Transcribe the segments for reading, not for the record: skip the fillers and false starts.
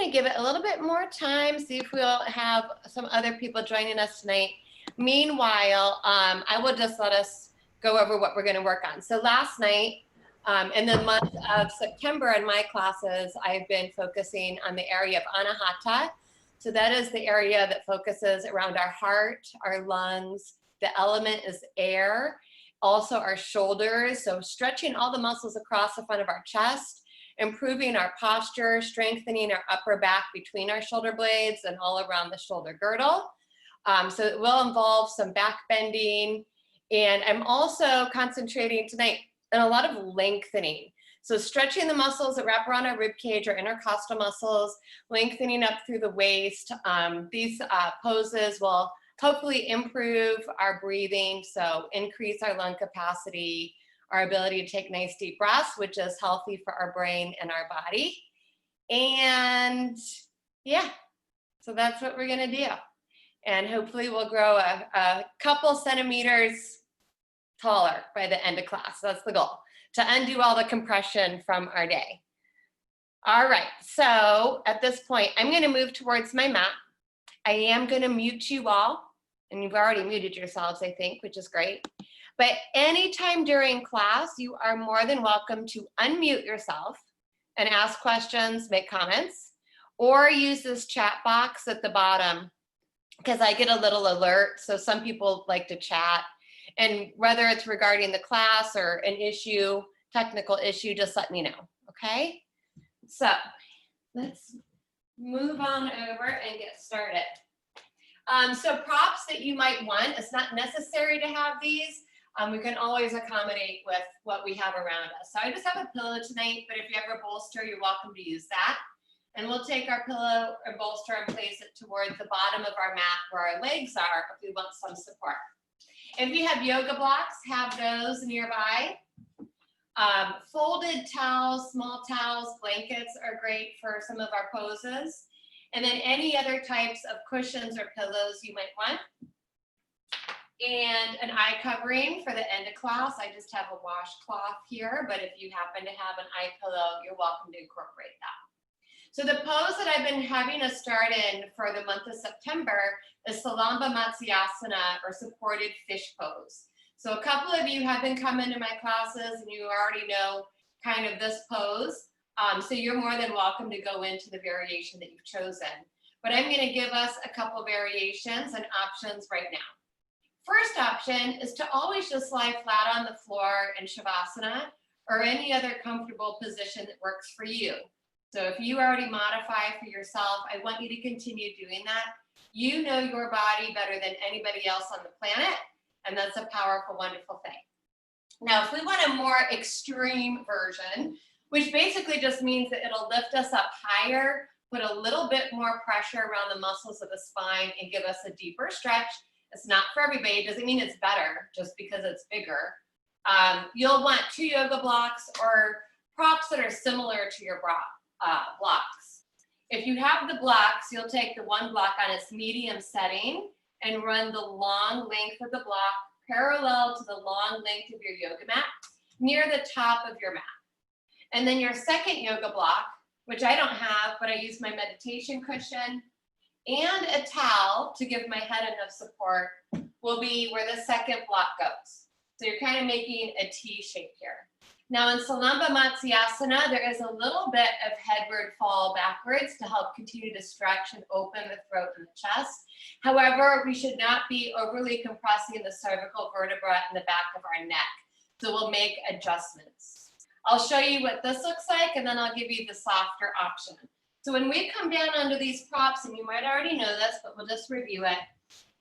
going to give it a little bit more time, see if we'll have some other people joining us tonight. Meanwhile, I will just let us go over what we're going to work on. So last night, in the month of September in my classes, I've been focusing on the area of Anahata. So that is the area that focuses around our heart, our lungs. The element is air, also our shoulders. So stretching all the muscles across the front of our chest, improving our posture, strengthening our upper back between our shoulder blades and all around the shoulder girdle. So it will involve some back bending. And I'm also concentrating tonight on a lot of lengthening. So stretching the muscles that wrap around our rib cage, our intercostal muscles, lengthening up through the waist. These poses will hopefully improve our breathing, so increase our lung capacity, our ability to take nice deep breaths, which is healthy for our brain and our body. And yeah, so that's what we're gonna do. And hopefully we'll grow a couple centimeters taller by the end of class. That's the goal, to undo all the compression from our day. All right, so at this point, I'm gonna move towards my mat. I am gonna mute you all, and you've already muted yourselves, I think, which is great. But anytime during class, you are more than welcome to unmute yourself and ask questions, make comments, or use this chat box at the bottom, because I get a little alert. So some people like to chat, and whether it's regarding the class or an issue, technical issue, just let me know, okay? So let's move on over and get started. So props that you might want, it's not necessary to have these. We can always accommodate with what we have around us. So I just have a pillow tonight, but if you have a bolster, you're welcome to use that. And we'll take our pillow or bolster and place it towards the bottom of our mat where our legs are if we want some support. If you have yoga blocks, have those nearby. Folded towels, small towels, blankets are great for some of our poses. And then any other types of cushions or pillows you might want. And an eye covering for the end of class. I just have a washcloth here, but if you happen to have an eye pillow, you're welcome to incorporate that. So the pose that I've been having us start in for the month of September is Salamba Matsyasana, or supported fish pose. So a couple of you have been coming to my classes and you already know kind of this pose. So you're more than welcome to go into the variation that you've chosen. But I'm gonna give us a couple variations and options right now. First option is to always just lie flat on the floor in Shavasana or any other comfortable position that works for you. So if you already modify for yourself, I want you to continue doing that. You know your body better than anybody else on the planet, and that's a powerful, wonderful thing. Now, if we want a more extreme version, which basically just means that it'll lift us up higher, put a little bit more pressure around the muscles of the spine and give us a deeper stretch. It's not for everybody. It doesn't mean it's better just because it's bigger. You'll want 2 yoga blocks or props that are similar to your blocks. If you have the blocks, you'll take the one block on its medium setting and run the long length of the block parallel to the long length of your yoga mat near the top of your mat. And then your second yoga block, which I don't have, but I use my meditation cushion and a towel to give my head enough support, will be where the second block goes. So you're kind of making a T shape here. Now in Salamba Matsyasana, there is a little bit of headward fall backwards to help continue to stretch and open the throat and the chest. However, we should not be overly compressing the cervical vertebra in the back of our neck. So we'll make adjustments. I'll show you what this looks like, and then I'll give you the softer option. So when we come down under these props, and you might already know this, but we'll just review it,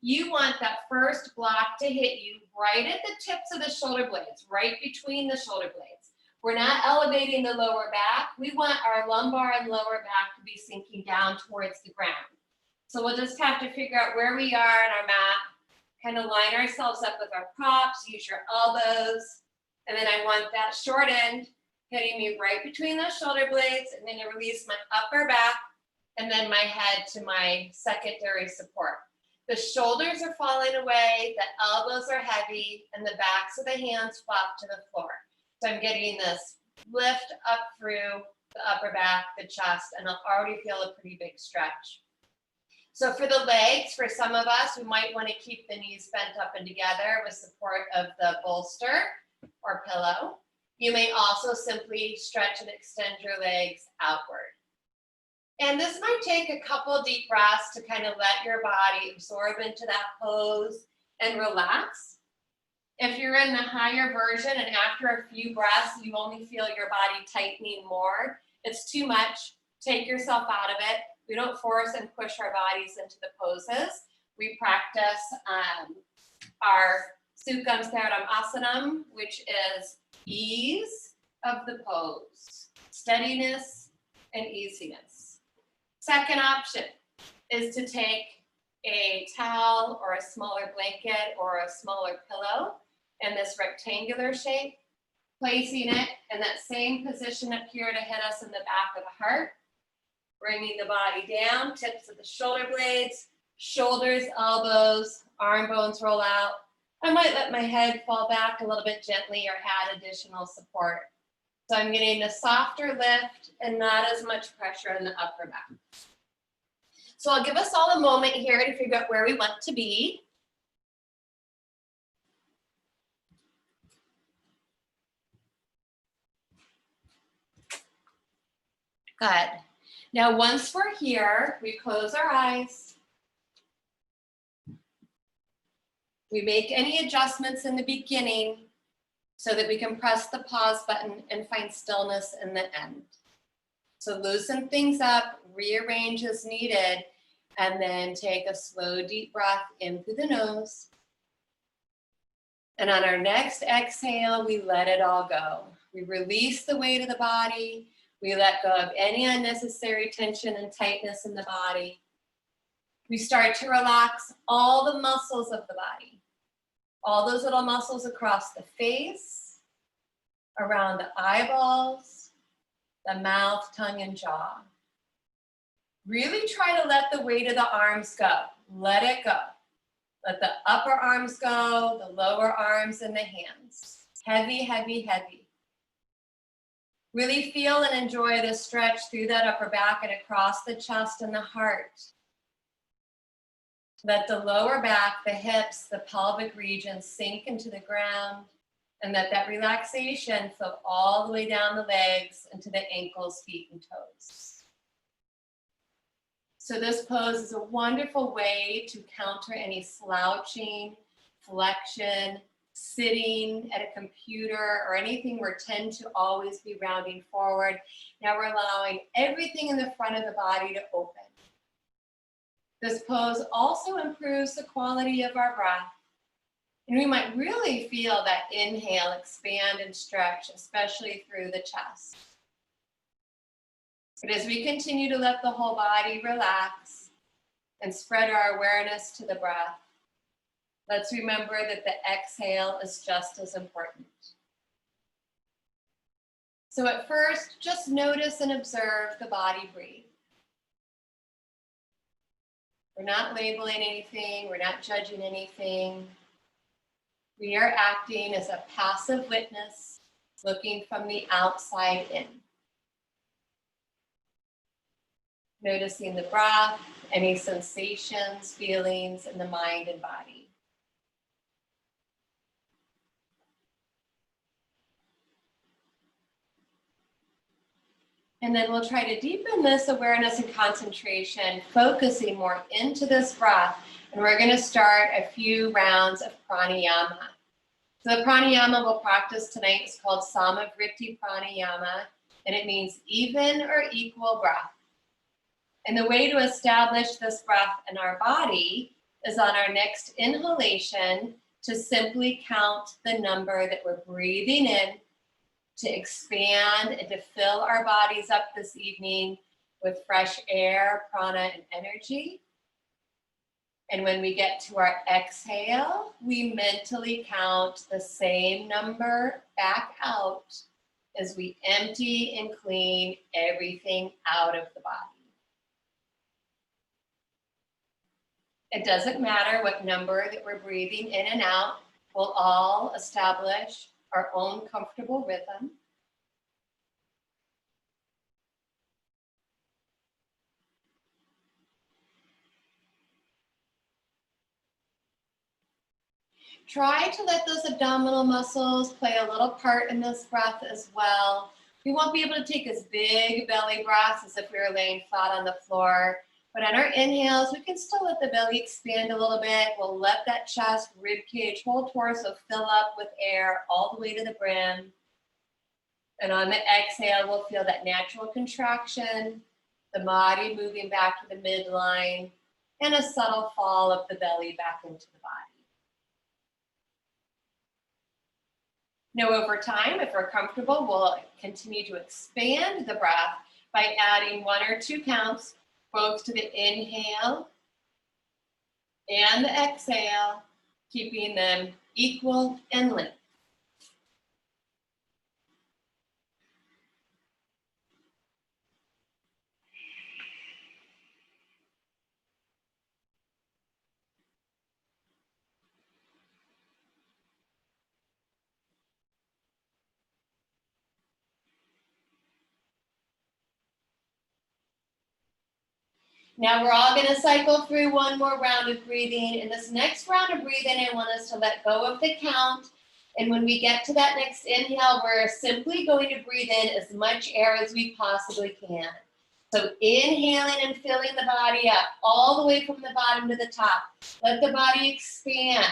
you want that first block to hit you right at the tips of the shoulder blades, right between the shoulder blades. We're not elevating the lower back. We want our lumbar and lower back to be sinking down towards the ground. So we'll just have to figure out where we are in our mat, kind of line ourselves up with our props, use your elbows, and then I want that short end hitting me right between those shoulder blades, and then I release my upper back and then my head to my secondary support. The shoulders are falling away, the elbows are heavy, and the backs of the hands flop to the floor. So I'm getting this lift up through the upper back, the chest, and I'll already feel a pretty big stretch. So for the legs, for some of us, we might want to keep the knees bent up and together with support of the bolster or pillow. You may also simply stretch and extend your legs outward. And this might take a couple deep breaths to kind of let your body absorb into that pose and relax. If you're in the higher version and after a few breaths, you only feel your body tightening more, it's too much. Take yourself out of it. We don't force and push our bodies into the poses. We practice our Sukham Saradam Asanam, which is ease of the pose, steadiness and easiness. Second option is to take a towel or a smaller blanket or a smaller pillow in this rectangular shape, placing it in that same position up here to hit us in the back of the heart, bringing the body down, tips of the shoulder blades, shoulders, elbows, arm bones roll out. I might let my head fall back a little bit gently or add additional support. So I'm getting a softer lift and not as much pressure in the upper back. So I'll give us all a moment here to figure out where we want to be. Good. Now, once we're here, we close our eyes. We make any adjustments in the beginning so that we can press the pause button and find stillness in the end. So loosen things up, rearrange as needed, and then take a slow, deep breath in through the nose. And on our next exhale, we let it all go. We release the weight of the body. We let go of any unnecessary tension and tightness in the body. We start to relax all the muscles of the body, all those little muscles across the face, around the eyeballs, the mouth, tongue, and jaw. Really try to let the weight of the arms go. Let it go. Let the upper arms go, the lower arms, and the hands. Heavy, heavy, heavy. Really feel and enjoy the stretch through that upper back and across the chest and the heart. Let the lower back, the hips, the pelvic region sink into the ground, and let that relaxation flow all the way down the legs into the ankles, feet, and toes. So this pose is a wonderful way to counter any slouching, flexion, sitting at a computer or anything where tend to always be rounding forward. Now we're allowing everything in the front of the body to open. This pose also improves the quality of our breath. And we might really feel that inhale expand and stretch, especially through the chest. But as we continue to let the whole body relax and spread our awareness to the breath, let's remember that the exhale is just as important. So at first, just notice and observe the body breathe. We're not labeling anything, we're not judging anything. We are acting as a passive witness, looking from the outside in. Noticing the breath, any sensations, feelings in the mind and body. And then we'll try to deepen this awareness and concentration, focusing more into this breath. And we're going to start a few rounds of pranayama. So the pranayama we'll practice tonight is called Samavriti Pranayama, and it means even or equal breath. And the way to establish this breath in our body is on our next inhalation to simply count the number that we're breathing in, to expand and to fill our bodies up this evening with fresh air, prana, and energy. And when we get to our exhale, we mentally count the same number back out as we empty and clean everything out of the body. It doesn't matter what number that we're breathing in and out. We'll all establish our own comfortable rhythm. Try to let those abdominal muscles play a little part in this breath as well. We won't be able to take as big belly breaths as if we were laying flat on the floor. But on our inhales, we can still let the belly expand a little bit. We'll let that chest, rib cage, whole torso fill up with air all the way to the brim. And on the exhale, we'll feel that natural contraction, the body moving back to the midline, and a subtle fall of the belly back into the body. Now, over time, if we're comfortable, we'll continue to expand the breath by adding 1 or 2 counts, both to the inhale and the exhale, keeping them equal in length. Now we're all going to cycle through one more round of breathing. In this next round of breathing, I want us to let go of the count. And when we get to that next inhale, we're simply going to breathe in as much air as we possibly can. So inhaling and filling the body up all the way from the bottom to the top. Let the body expand.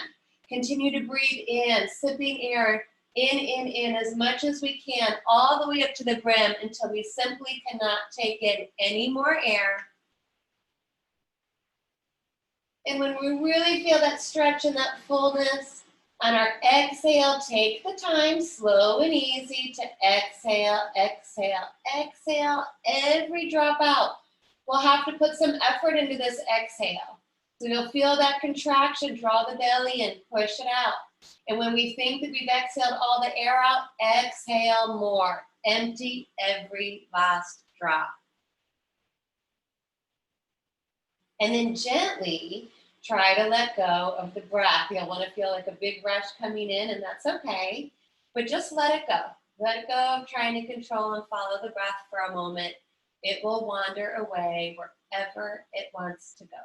Continue to breathe in, sipping air in as much as we can, all the way up to the brim until we simply cannot take in any more air. And when we really feel that stretch and that fullness, on our exhale, take the time, slow and easy, to exhale, exhale, exhale, every drop out. We'll have to put some effort into this exhale. So you'll feel that contraction, draw the belly in, push it out. And when we think that we've exhaled all the air out, exhale more. Empty every last drop. And then gently try to let go of the breath. You'll want to feel like a big rush coming in, and that's okay. But just let it go. Let go of trying to control and follow the breath for a moment. It will wander away wherever it wants to go.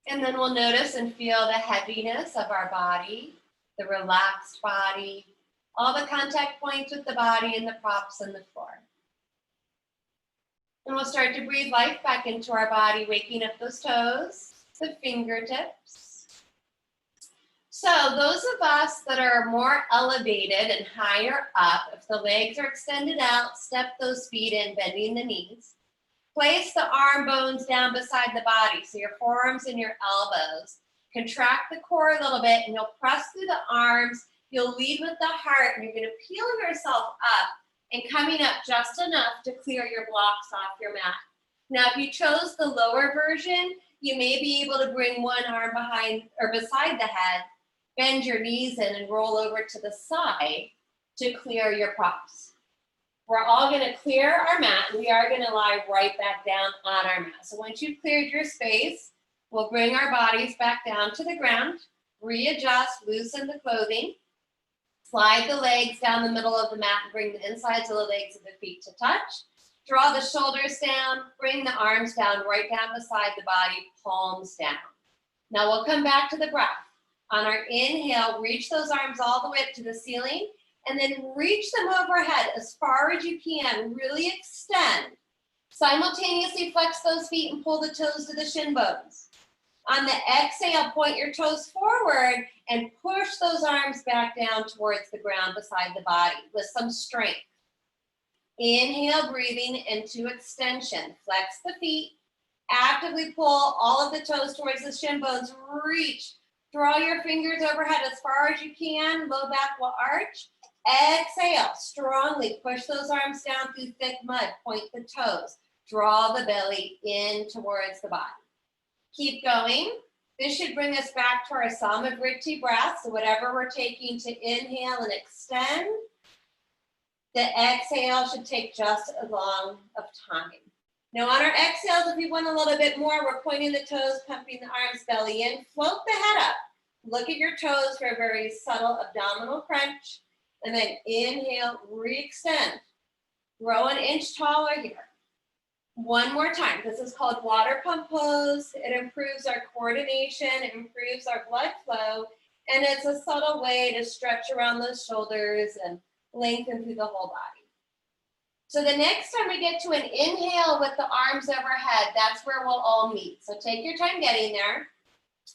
And then we'll notice and feel the heaviness of our body, the relaxed body, all the contact points with the body and the props and the floor. And we'll start to breathe life back into our body, waking up those toes, the fingertips. So those of us that are more elevated and higher up, if the legs are extended out, step those feet in, bending the knees. Place the arm bones down beside the body, so your forearms and your elbows. Contract the core a little bit, and you'll press through the arms. You'll lead with the heart, and you're going to peel yourself up and coming up just enough to clear your blocks off your mat. Now, if you chose the lower version, you may be able to bring one arm behind or beside the head, bend your knees in, and roll over to the side to clear your props. We're all going to clear our mat, and we are going to lie right back down on our mat. So once you've cleared your space, we'll bring our bodies back down to the ground, readjust, loosen the clothing, slide the legs down the middle of the mat and bring the insides of the legs of the feet to touch. Draw the shoulders down, bring the arms down, right down beside the body, palms down. Now we'll come back to the breath. On our inhale, reach those arms all the way up to the ceiling, and then reach them overhead as far as you can. Really extend. Simultaneously flex those feet and pull the toes to the shin bones. On the exhale, point your toes forward and push those arms back down towards the ground beside the body with some strength. Inhale, breathing into extension. Flex the feet. Actively pull all of the toes towards the shin bones. Reach. Draw your fingers overhead as far as you can. Low back will arch. Exhale. Strongly push those arms down through thick mud. Point the toes. Draw the belly in towards the body. Keep going. This should bring us back to our Samavritti breath. So whatever we're taking to inhale and extend, the exhale should take just as long of time. Now on our exhales, if we want a little bit more, we're pointing the toes, pumping the arms, belly in, float the head up. Look at your toes for a very subtle abdominal crunch. And then inhale, re-extend. Grow an inch taller here. One more time. This is called water pump pose. It improves our coordination, it improves our blood flow, and it's a subtle way to stretch around those shoulders and lengthen through the whole body. So the next time we get to an inhale with the arms overhead, that's where we'll all meet. So take your time getting there.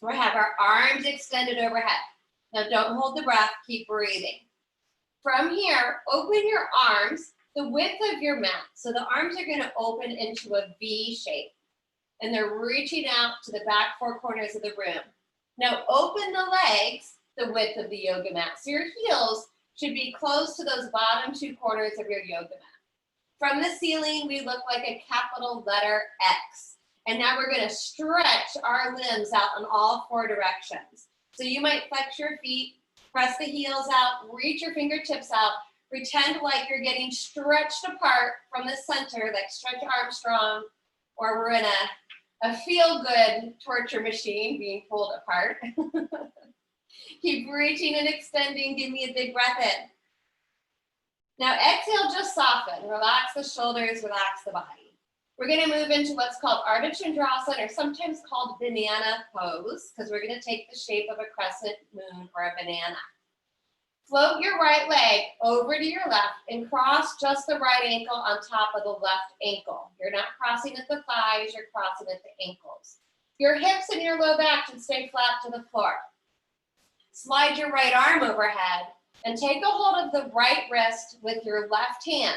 We'll have our arms extended overhead. Now don't hold the breath, keep breathing. From here, open your arms the width of your mat. So the arms are gonna open into a V shape and they're reaching out to the back four corners of the room. Now open the legs the width of the yoga mat. So your heels should be close to those bottom two corners of your yoga mat. From the ceiling, we look like a capital letter X. And now we're gonna stretch our limbs out in all four directions. So you might flex your feet, press the heels out, reach your fingertips out, pretend like you're getting stretched apart from the center, like Stretch Armstrong, or we're in a feel-good torture machine being pulled apart. Keep reaching and extending, give me a big breath in. Now exhale, just soften, relax the shoulders, relax the body. We're gonna move into what's called Ardha Chandrasana, or sometimes called banana pose, because we're gonna take the shape of a crescent moon or a banana. Float your right leg over to your left and cross just the right ankle on top of the left ankle. You're not crossing at the thighs, you're crossing at the ankles. Your hips and your low back should stay flat to the floor. Slide your right arm overhead and take a hold of the right wrist with your left hand.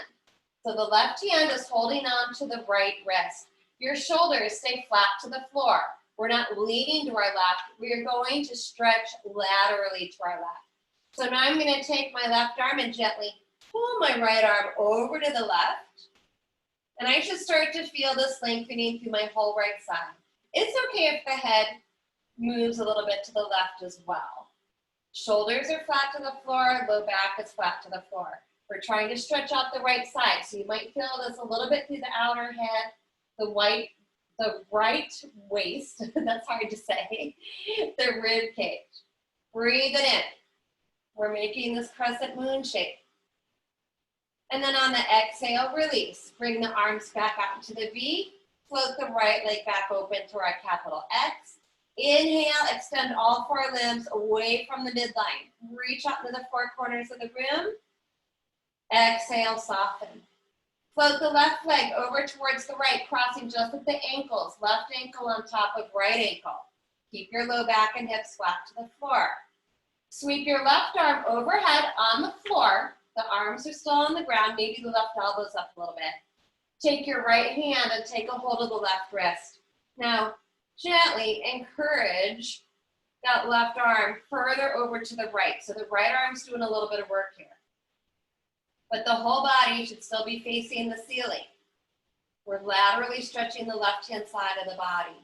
So the left hand is holding on to the right wrist. Your shoulders stay flat to the floor. We're not leaning to our left. We are going to stretch laterally to our left. So now I'm going to take my left arm and gently pull my right arm over to the left. And I should start to feel this lengthening through my whole right side. It's okay if the head moves a little bit to the left as well. Shoulders are flat to the floor, low back is flat to the floor. We're trying to stretch out the right side. So you might feel this a little bit through the outer head, the right waist, that's hard to say, the rib cage. Breathe it in. We're making this crescent moon shape. And then on the exhale, release. Bring the arms back out to the V. Float the right leg back open to our capital X. Inhale, extend all four limbs away from the midline. Reach out to the four corners of the room. Exhale, soften. Float the left leg over towards the right, crossing just at the ankles. Left ankle on top of right ankle. Keep your low back and hips flat to the floor. Sweep your left arm overhead on the floor. The arms are still on the ground. Maybe the left elbow's up a little bit. Take your right hand and take a hold of the left wrist. Now, gently encourage that left arm further over to the right. So the right arm's doing a little bit of work here. But the whole body should still be facing the ceiling. We're laterally stretching the left-hand side of the body.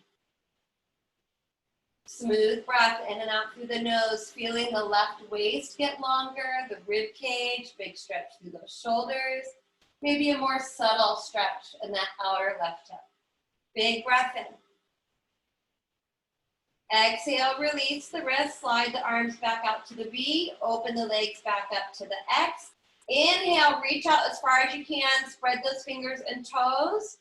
Smooth breath in and out through the nose, feeling the left waist get longer, the rib cage, big stretch through those shoulders. Maybe a more subtle stretch in that outer left hip. Big breath in. Exhale, release the wrist, slide the arms back out to the V, open the legs back up to the X. Inhale, reach out as far as you can, spread those fingers and toes.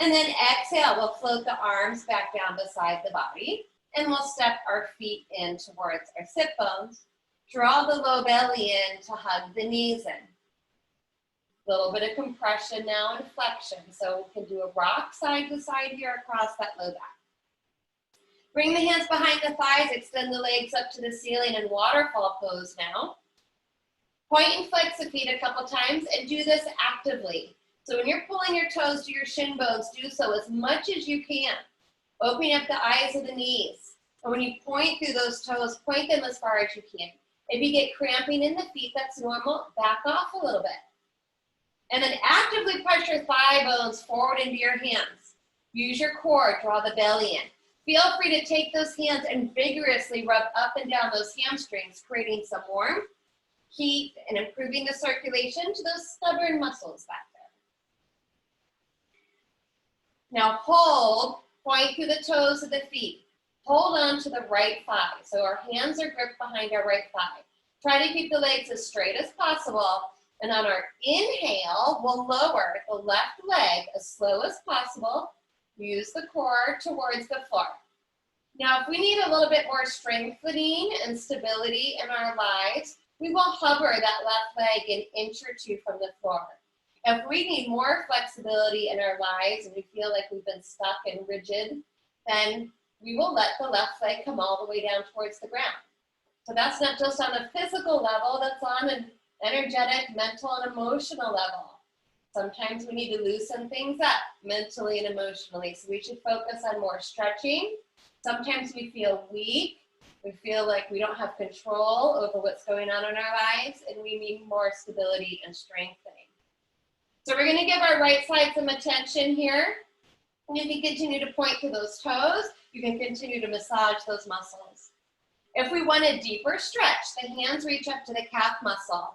And then exhale, we'll float the arms back down beside the body, and we'll step our feet in towards our sit bones. Draw the low belly in to hug the knees in. A little bit of compression now and flexion. So we can do a rock side to side here across that low back. Bring the hands behind the thighs, extend the legs up to the ceiling in waterfall pose now. Point and flex the feet a couple times and do this actively. So when you're pulling your toes to your shin bones, do so as much as you can. Opening up the eyes of the knees. And when you point through those toes, point them as far as you can. If you get cramping in the feet, that's normal. Back off a little bit. And then actively push your thigh bones forward into your hands. Use your core, draw the belly in. Feel free to take those hands and vigorously rub up and down those hamstrings, creating some warmth, heat, and improving the circulation to those stubborn muscles back there. Now hold, point through the toes of the feet. Hold on to the right thigh. So our hands are gripped behind our right thigh. Try to keep the legs as straight as possible And on our inhale, we'll lower the left leg as slow as possible. Use the core towards the floor. Now, if we need a little bit more strengthening and stability in our lives, we will hover that left leg an inch or two from the floor. If we need more flexibility in our lives and we feel like we've been stuck and rigid, then we will let the left leg come all the way down towards the ground. So that's not just on a physical level, that's on an energetic, mental, and emotional level. Sometimes we need to loosen things up mentally and emotionally, so we should focus on more stretching. Sometimes we feel weak, we feel like we don't have control over what's going on in our lives, and we need more stability and strengthening. So we're going to give our right side some attention here. And you can continue to point to those toes. You can continue to massage those muscles. If we want a deeper stretch, the hands reach up to the calf muscle.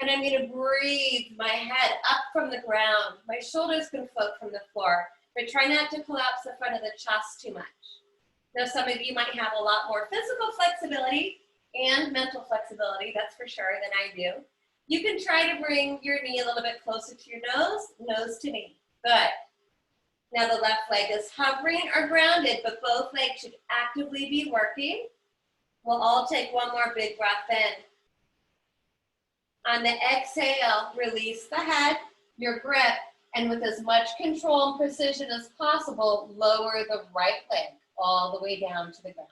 And I'm going to breathe my head up from the ground. My shoulders can float from the floor, but try not to collapse the front of the chest too much. Now, some of you might have a lot more physical flexibility and mental flexibility, that's for sure, than I do. You can try to bring your knee a little bit closer to your nose, nose to knee. Good. Now the left leg is hovering or grounded, but both legs should actively be working. We'll all take one more big breath in. On the exhale, release the head, your grip, and with as much control and precision as possible, lower the right leg all the way down to the ground.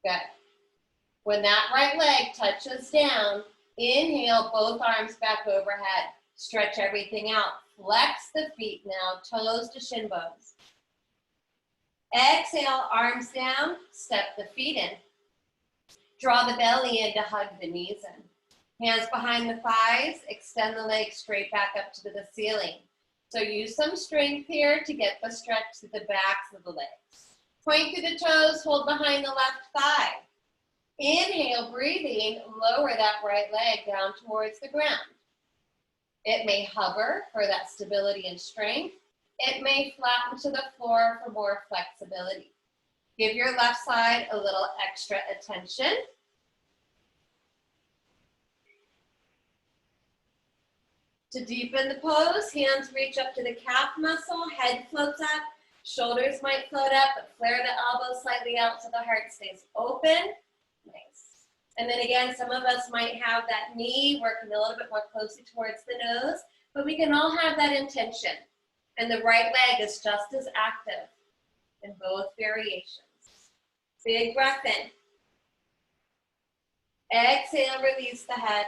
Good. When that right leg touches down, inhale, both arms back overhead. Stretch everything out. Flex the feet now, toes to shin bones. Exhale, arms down, step the feet in. Draw the belly in to hug the knees in. Hands behind the thighs, extend the legs straight back up to the ceiling. So use some strength here to get the stretch to the backs of the legs. Point through the toes, hold behind the left thigh. Inhale, breathing, lower that right leg down towards the ground. It may hover for that stability and strength. It may flatten to the floor for more flexibility. Give your left side a little extra attention. To deepen the pose, hands reach up to the calf muscle, head floats up, shoulders might float up, but flare the elbows slightly out so the heart stays open. Nice. And then again, some of us might have that knee working a little bit more closely towards the nose, but we can all have that intention. And the right leg is just as active in both variations. Big breath in. Exhale, release the head.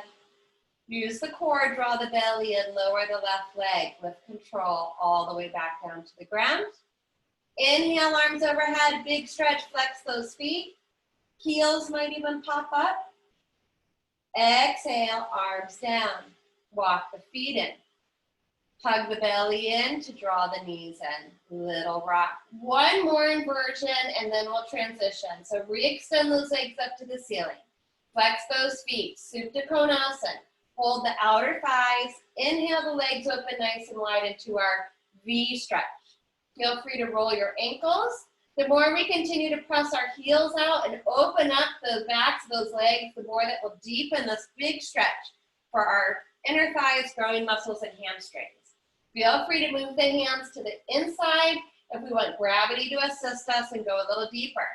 Use the core, draw the belly in, lower the left leg with control all the way back down to the ground. Inhale, arms overhead, big stretch, flex those feet. Heels might even pop up. Exhale, arms down. Walk the feet in. Hug the belly in to draw the knees in. Little rock. One more inversion and then we'll transition. So re-extend those legs up to the ceiling. Flex those feet. Supta Konasana. Hold the outer thighs. Inhale the legs open nice and wide into our V stretch. Feel free to roll your ankles. The more we continue to press our heels out and open up the backs of those legs, the more that will deepen this big stretch for our inner thighs, growing muscles, and hamstrings. Feel free to move the hands to the inside if we want gravity to assist us and go a little deeper.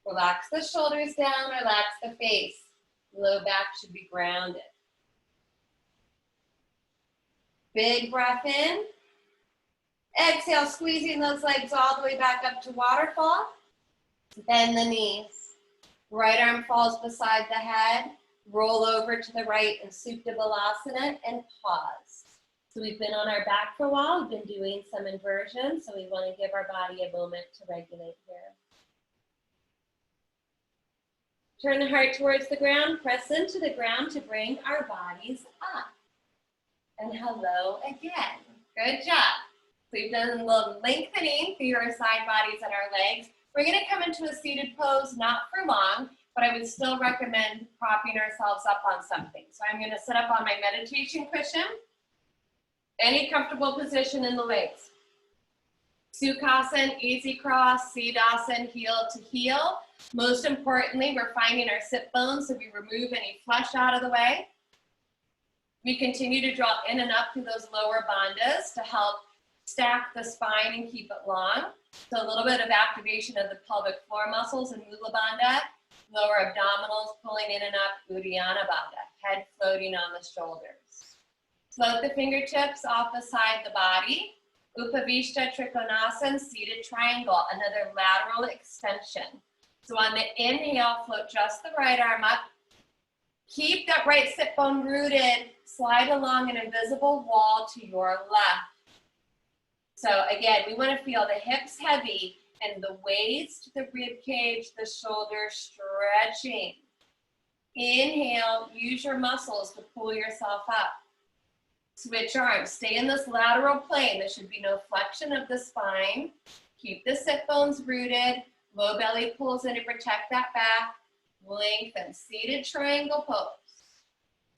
Relax the shoulders down, relax the face. Low back should be grounded. Big breath in. Exhale, squeezing those legs all the way back up to waterfall. Bend the knees. Right arm falls beside the head. Roll over to the right in Supta Balasana and pause. So we've been on our back for a while. We've been doing some inversions, so we want to give our body a moment to regulate here. Turn the heart towards the ground. Press into the ground to bring our bodies up. And hello again. Good job. We've done a little lengthening through our side bodies and our legs. We're going to come into a seated pose, not for long, but I would still recommend propping ourselves up on something. So I'm going to sit up on my meditation cushion. Any comfortable position in the legs. Sukhasana, easy cross, Siddhasana, heel to heel. Most importantly, we're finding our sit bones, so we remove any flesh out of the way. We continue to draw in and up through those lower bandhas to help stack the spine and keep it long. So a little bit of activation of the pelvic floor muscles in Mula Bandha, lower abdominals pulling in and up, Uddiyana Bandha, head floating on the shoulders. Float the fingertips off the side of the body. Upavishta Trikonasana, seated triangle, another lateral extension. So on the inhale, float just the right arm up. Keep that right sit bone rooted. Slide along an invisible wall to your left. So again, we want to feel the hips heavy and the waist, the rib cage, the shoulders stretching. Inhale, use your muscles to pull yourself up. Switch arms, stay in this lateral plane. There should be no flexion of the spine. Keep the sit bones rooted. Low belly pulls in to protect that back. Lengthen, seated triangle pose.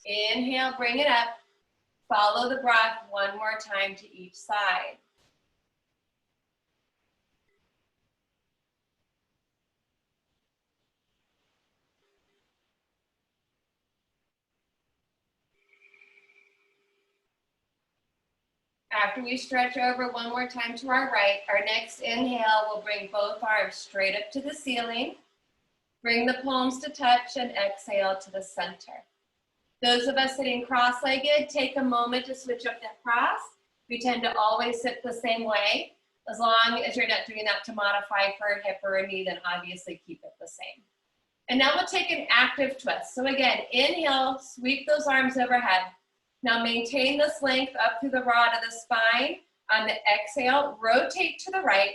Inhale, bring it up. Follow the breath one more time to each side. After we stretch over one more time to our right, our next inhale will bring both arms straight up to the ceiling. Bring the palms to touch and exhale to the center. Those of us sitting cross-legged, take a moment to switch up that cross. We tend to always sit the same way. As long as you're not doing that to modify for a hip or a knee, then obviously keep it the same. And now we'll take an active twist. So again, inhale, sweep those arms overhead. Now maintain this length up through the rod of the spine. On the exhale, rotate to the right.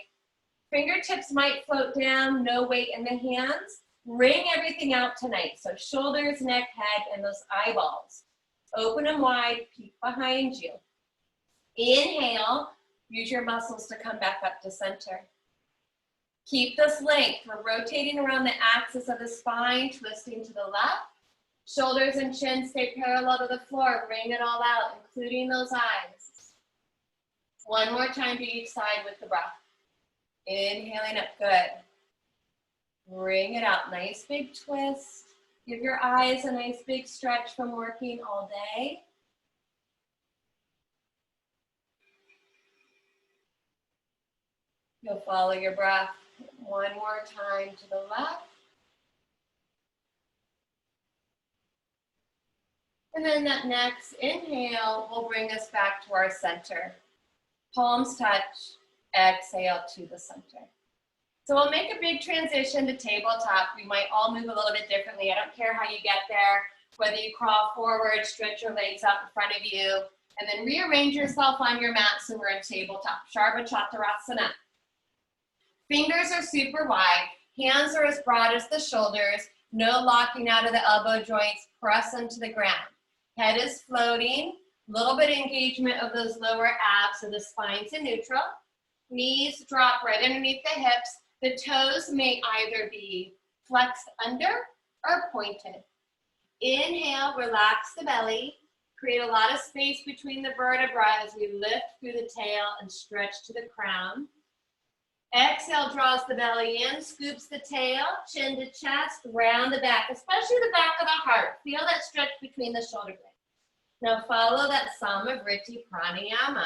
Fingertips might float down, no weight in the hands. Wring everything out tonight. So shoulders, neck, head, and those eyeballs. Open them wide, peek behind you. Inhale, use your muscles to come back up to center. Keep this length. We're rotating around the axis of the spine, twisting to the left. Shoulders and chin stay parallel to the floor. Wring it all out, including those eyes. One more time to each side with the breath. Inhaling up, good. Bring it out, nice big twist. Give your eyes a nice big stretch from working all day. You'll follow your breath one more time to the left. And then that next inhale will bring us back to our center. Palms touch, exhale to the center. So we'll make a big transition to tabletop. We might all move a little bit differently. I don't care how you get there, whether you crawl forward, stretch your legs out in front of you, and then rearrange yourself on your mat so we're in tabletop. Sharva Chaturasana. Fingers are super wide. Hands are as broad as the shoulders. No locking out of the elbow joints. Press into the ground. Head is floating. Little bit of engagement of those lower abs so the spine's in neutral. Knees drop right underneath the hips. The toes may either be flexed under or pointed. Inhale, relax the belly. Create a lot of space between the vertebrae as we lift through the tail and stretch to the crown. Exhale, draws the belly in, scoops the tail, chin to chest, round the back, especially the back of the heart. Feel that stretch between the shoulder blades. Now follow that Samavriti Pranayama.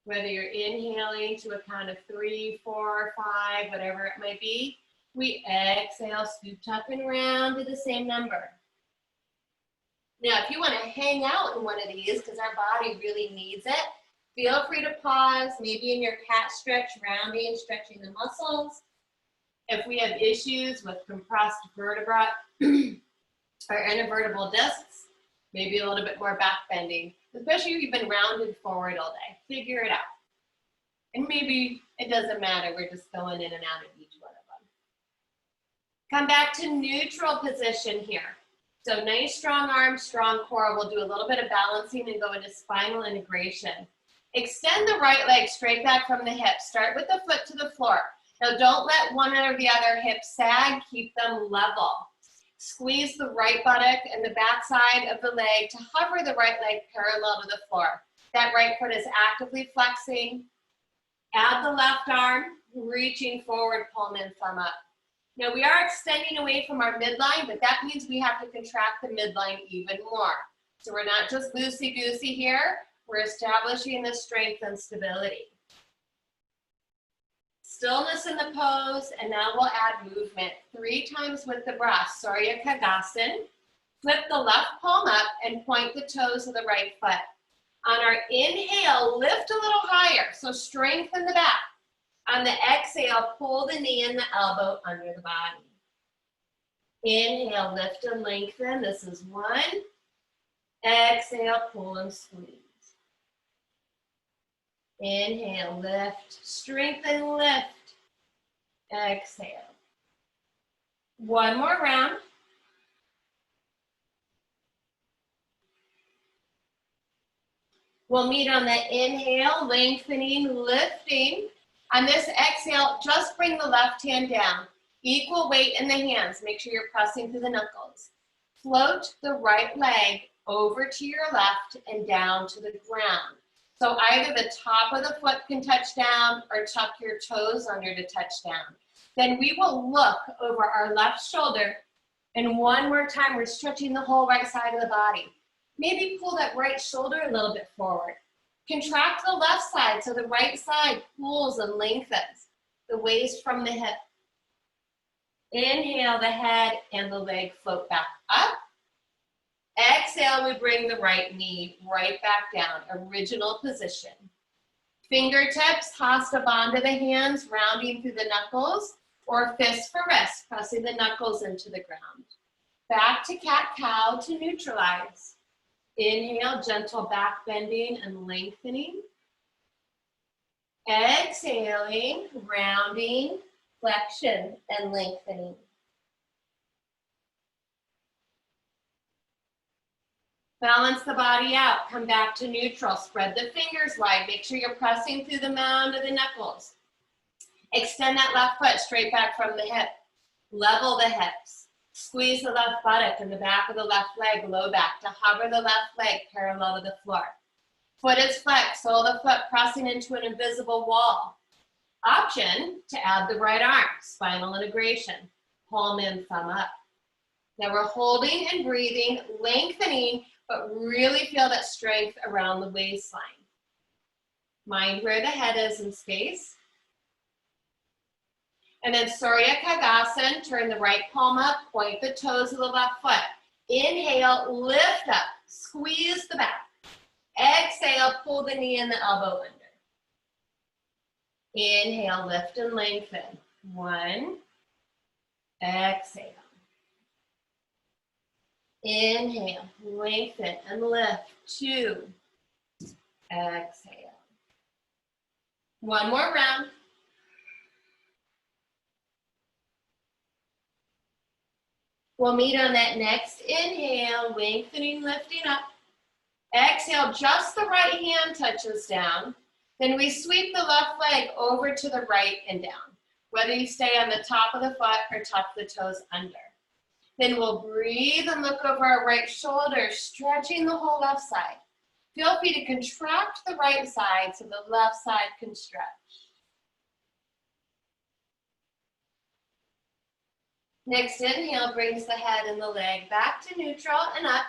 Whether you're inhaling to a count of 3, 4, 5, whatever it might be, we exhale, scoop, tuck, and round to the same number. Now, if you want to hang out in one of these, because our body really needs it, feel free to pause, maybe in your cat stretch, rounding and stretching the muscles. If we have issues with compressed vertebra or intervertebral discs, maybe a little bit more back bending, especially if you've been rounded forward all day. Figure it out. And maybe it doesn't matter. We're just going in and out of each one of them. Come back to neutral position here. So nice strong arms, strong core. We'll do a little bit of balancing and go into spinal integration. Extend the right leg straight back from the hip. Start with the foot to the floor. Now don't let one or the other hip sag. Keep them level. Squeeze the right buttock and the back side of the leg to hover the right leg parallel to the floor. That right foot is actively flexing. Add the left arm, reaching forward, palm and thumb up. Now we are extending away from our midline, but that means we have to contract the midline even more. So we're not just loosey-goosey here. We're establishing the strength and stability. Stillness in the pose, and now we'll add movement 3 times with the breath. Surya Kagasan. Flip the left palm up and point the toes of the right foot. On our inhale, lift a little higher, so strengthen the back. On the exhale, pull the knee and the elbow under the body. Inhale, lift and lengthen. This is 1. Exhale, pull and squeeze. Inhale, lift, strengthen, lift. Exhale. 1 more round. We'll meet on the inhale, lengthening, lifting. On this exhale, just bring the left hand down. Equal weight in the hands. Make sure you're pressing through the knuckles. Float the right leg over to your left and down to the ground. So either the top of the foot can touch down or tuck your toes under to touch down. Then we will look over our left shoulder, and one more time, we're stretching the whole right side of the body. Maybe pull that right shoulder a little bit forward. Contract the left side so the right side pulls and lengthens the waist from the hip. Inhale, the head and the leg float back up. Exhale, we bring the right knee right back down, original position. Fingertips, hasta bandha the hands, rounding through the knuckles, or fist for wrist, pressing the knuckles into the ground. Back to cat-cow to neutralize. Inhale, gentle back bending and lengthening. Exhaling, rounding, flexion and lengthening. Balance the body out, come back to neutral, spread the fingers wide, make sure you're pressing through the mound of the knuckles. Extend that left foot straight back from the hip. Level the hips. Squeeze the left buttock and the back of the left leg, low back, to hover the left leg parallel to the floor. Foot is flexed, sole of the foot pressing into an invisible wall. Option to add the right arm, spinal integration. Palm in, thumb up. Now we're holding and breathing, lengthening, but really feel that strength around the waistline. Mind where the head is in space. And then Surya Kagasan, turn the right palm up, point the toes of the left foot. Inhale, lift up, squeeze the back. Exhale, pull the knee and the elbow under. Inhale, lift and lengthen. 1. Exhale. Inhale, lengthen and lift. 2. Exhale. 1 more round. We'll meet on that next inhale, lengthening, lifting up. Exhale, just the right hand touches down. Then we sweep the left leg over to the right and down, whether you stay on the top of the foot or tuck the toes under. Then we'll breathe and look over our right shoulder, stretching the whole left side. Feel free to contract the right side so the left side can stretch. Next inhale brings the head and the leg back to neutral and up.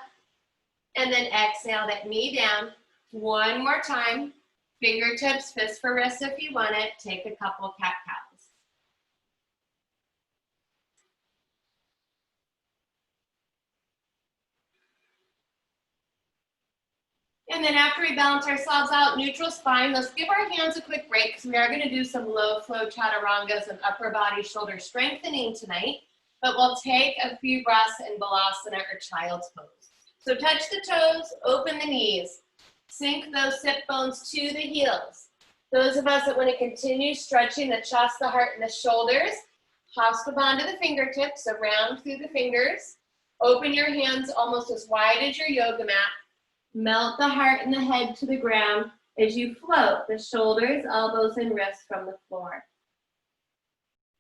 And then exhale that knee down. 1 more time. Fingertips, fist for wrist if you want it. Take a couple cat-cows. And then after we balance ourselves out, neutral spine, let's give our hands a quick break because we are going to do some low flow chaturangas and upper body shoulder strengthening tonight. But we'll take a few breaths in Balasana or Child's Pose. So touch the toes, open the knees. Sink those sit bones to the heels. Those of us that want to continue stretching the chest, the heart, and the shoulders, hasta bandha the fingertips, around through the fingers. Open your hands almost as wide as your yoga mat. Melt the heart and the head to the ground as you float the shoulders, elbows, and wrists from the floor.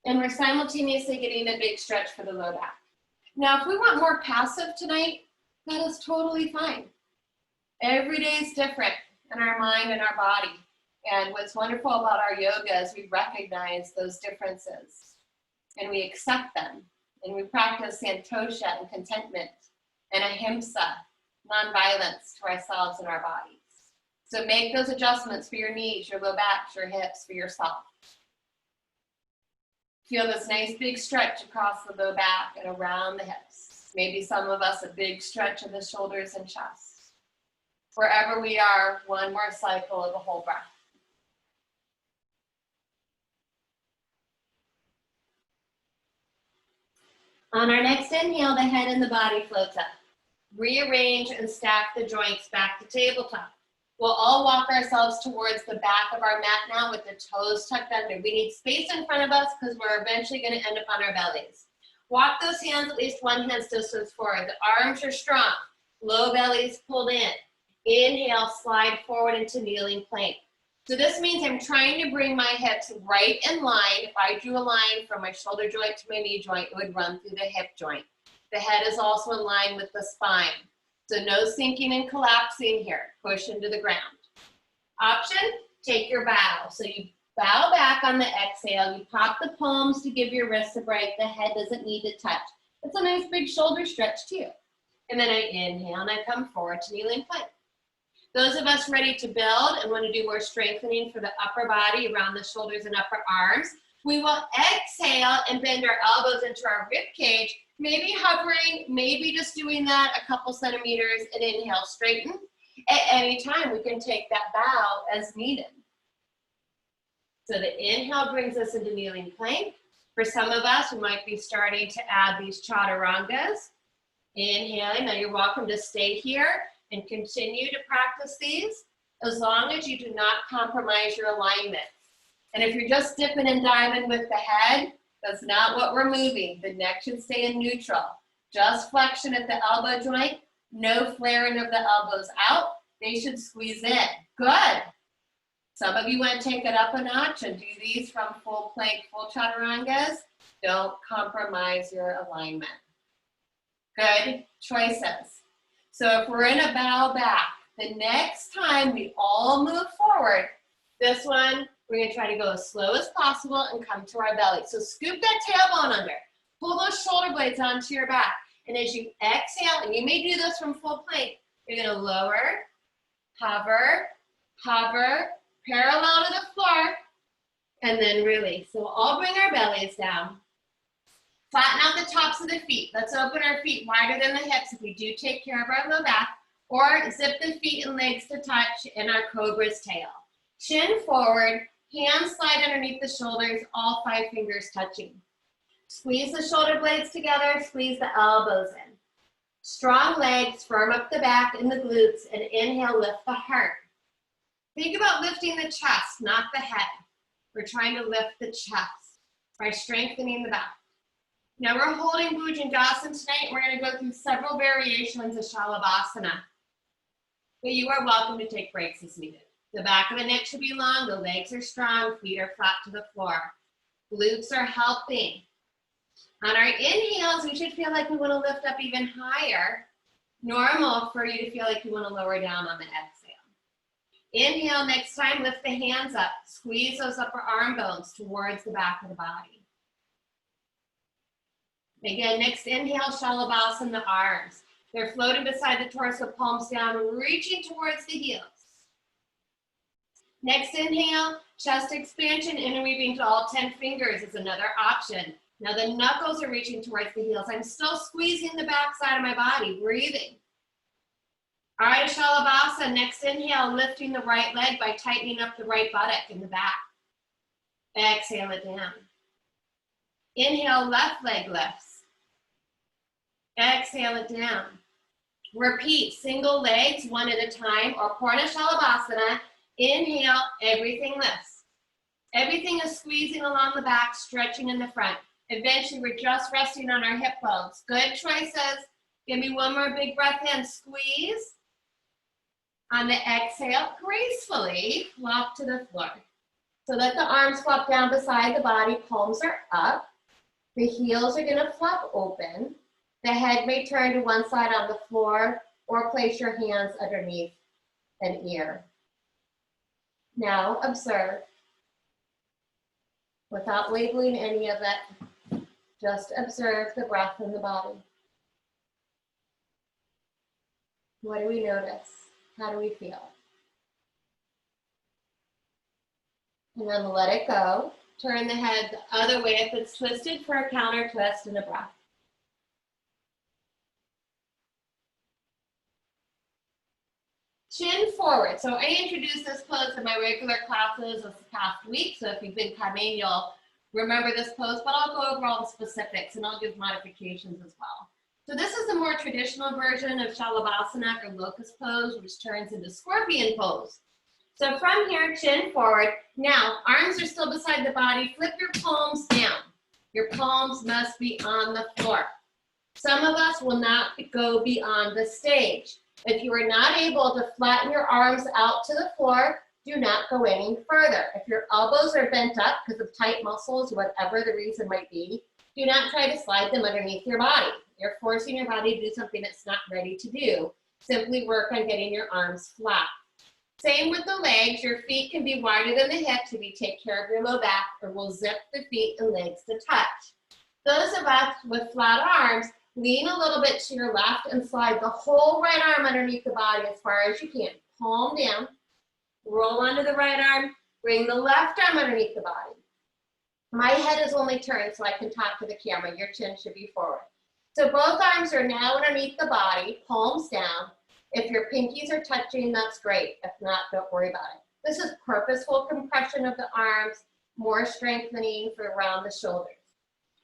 And we're simultaneously getting a big stretch for the low back. Now, if we want more passive tonight, that is totally fine. Every day is different in our mind and our body. And what's wonderful about our yoga is we recognize those differences and we accept them. And we practice santosha and contentment and ahimsa nonviolence to ourselves and our bodies. So make those adjustments for your knees, your low backs, your hips, for yourself. Feel this nice big stretch across the low back and around the hips. Maybe some of us a big stretch of the shoulders and chest. Wherever we are, one more cycle of the whole breath. On our next inhale, the head and the body floats up. Rearrange and stack the joints back to tabletop. We'll all walk ourselves towards the back of our mat now with the toes tucked under. We need space in front of us because we're eventually going to end up on our bellies. Walk those hands at least one hand's distance forward. The arms are strong. Low belly's pulled in. Inhale, slide forward into kneeling plank. So this means I'm trying to bring my hips right in line. If I drew a line from my shoulder joint to my knee joint, it would run through the hip joint. The head is also in line with the spine. So no sinking and collapsing here. Push into the ground. Option, take your bow. So you bow back on the exhale. You pop the palms to give your wrists a break. The head doesn't need to touch. It's a nice big shoulder stretch too. And then I inhale and I come forward to kneeling plank. Those of us ready to build and want to do more strengthening for the upper body around the shoulders and upper arms, we will exhale and bend our elbows into our rib cage, maybe hovering, maybe just doing that a couple centimeters, and inhale, straighten. At any time, we can take that bow as needed. So the inhale brings us into kneeling plank. For some of us, we might be starting to add these chaturangas. Inhaling, now you're welcome to stay here and continue to practice these as long as you do not compromise your alignment. And if you're just dipping and diving with the head, that's not what we're moving. The neck should stay in neutral. Just flexion at the elbow joint, no flaring of the elbows out. They should squeeze in. Good. Some of you want to take it up a notch and do these from full plank, full chaturangas. Don't compromise your alignment. Good choices. So if we're in a bow back, the next time we all move forward, this one, we're going to try to go as slow as possible and come to our belly. So scoop that tailbone under. Pull those shoulder blades onto your back. And as you exhale, and you may do this from full plank, you're going to lower, hover, hover, parallel to the floor, and then release. So we'll all bring our bellies down. Flatten out the tops of the feet. Let's open our feet wider than the hips if we do take care of our low back, or zip the feet and legs to touch in our cobra's tail. Chin forward, hands slide underneath the shoulders, all 5 fingers touching. Squeeze the shoulder blades together, squeeze the elbows in. Strong legs, firm up the back and the glutes, and inhale, lift the heart. Think about lifting the chest, not the head. We're trying to lift the chest by strengthening the back. Now we're holding Bhujangasana tonight. We're going to go through several variations of Shalabhasana. But you are welcome to take breaks as needed. The back of the neck should be long, the legs are strong, feet are flat to the floor. Glutes are helping. On our inhales, we should feel like we want to lift up even higher. Normal for you to feel like you want to lower down on the exhale. Inhale, next time, lift the hands up. Squeeze those upper arm bones towards the back of the body. Again, next inhale, Shalabhasana, the arms. They're floating beside the torso, palms down, reaching towards the heels. Next inhale, chest expansion, interweaving to all 10 fingers is another option. Now the knuckles are reaching towards the heels. I'm still squeezing the back side of my body, breathing. All right, Shalabhasana, next inhale, lifting the right leg by tightening up the right buttock in the back. Exhale it down. Inhale, left leg lifts. Exhale it down. Repeat, single legs, one at a time, or Purna Shalabhasana. Inhale, everything lifts. Everything is squeezing along the back, stretching in the front. Eventually, we're just resting on our hip bones. Good choices. Give me one more big breath in. Squeeze. On the exhale, gracefully flop to the floor. So let the arms flop down beside the body. Palms are up. The heels are going to flop open. The head may turn to one side on the floor or place your hands underneath an ear. Now observe. Without labeling any of it, just observe the breath in the body. What do we notice? How do we feel? And then let it go. Turn the head the other way if it's twisted for a counter twist and a breath. Chin forward. So I introduced this pose in my regular classes this past week. So if you've been coming, you'll remember this pose, but I'll go over all the specifics and I'll give modifications as well. So this is a more traditional version of Shalabhasana or locust pose, which turns into scorpion pose. So from here, chin forward. Now, arms are still beside the body. Flip your palms down. Your palms must be on the floor. Some of us will not go beyond the stage. If you are not able to flatten your arms out to the floor, do not go any further. If your elbows are bent up because of tight muscles, whatever the reason might be, do not try to slide them underneath your body. You're forcing your body to do something it's not ready to do. Simply work on getting your arms flat. Same with the legs. Your feet can be wider than the hips if you take care of your low back, or we'll zip the feet and legs to touch. Those of us with flat arms, lean a little bit to your left and slide the whole right arm underneath the body as far as you can. Palm down, roll onto the right arm, bring the left arm underneath the body. My head is only turned so I can talk to the camera. Your chin should be forward. So both arms are now underneath the body, palms down. If your pinkies are touching, that's great. If not, don't worry about it. This is purposeful compression of the arms, more strengthening for around the shoulders.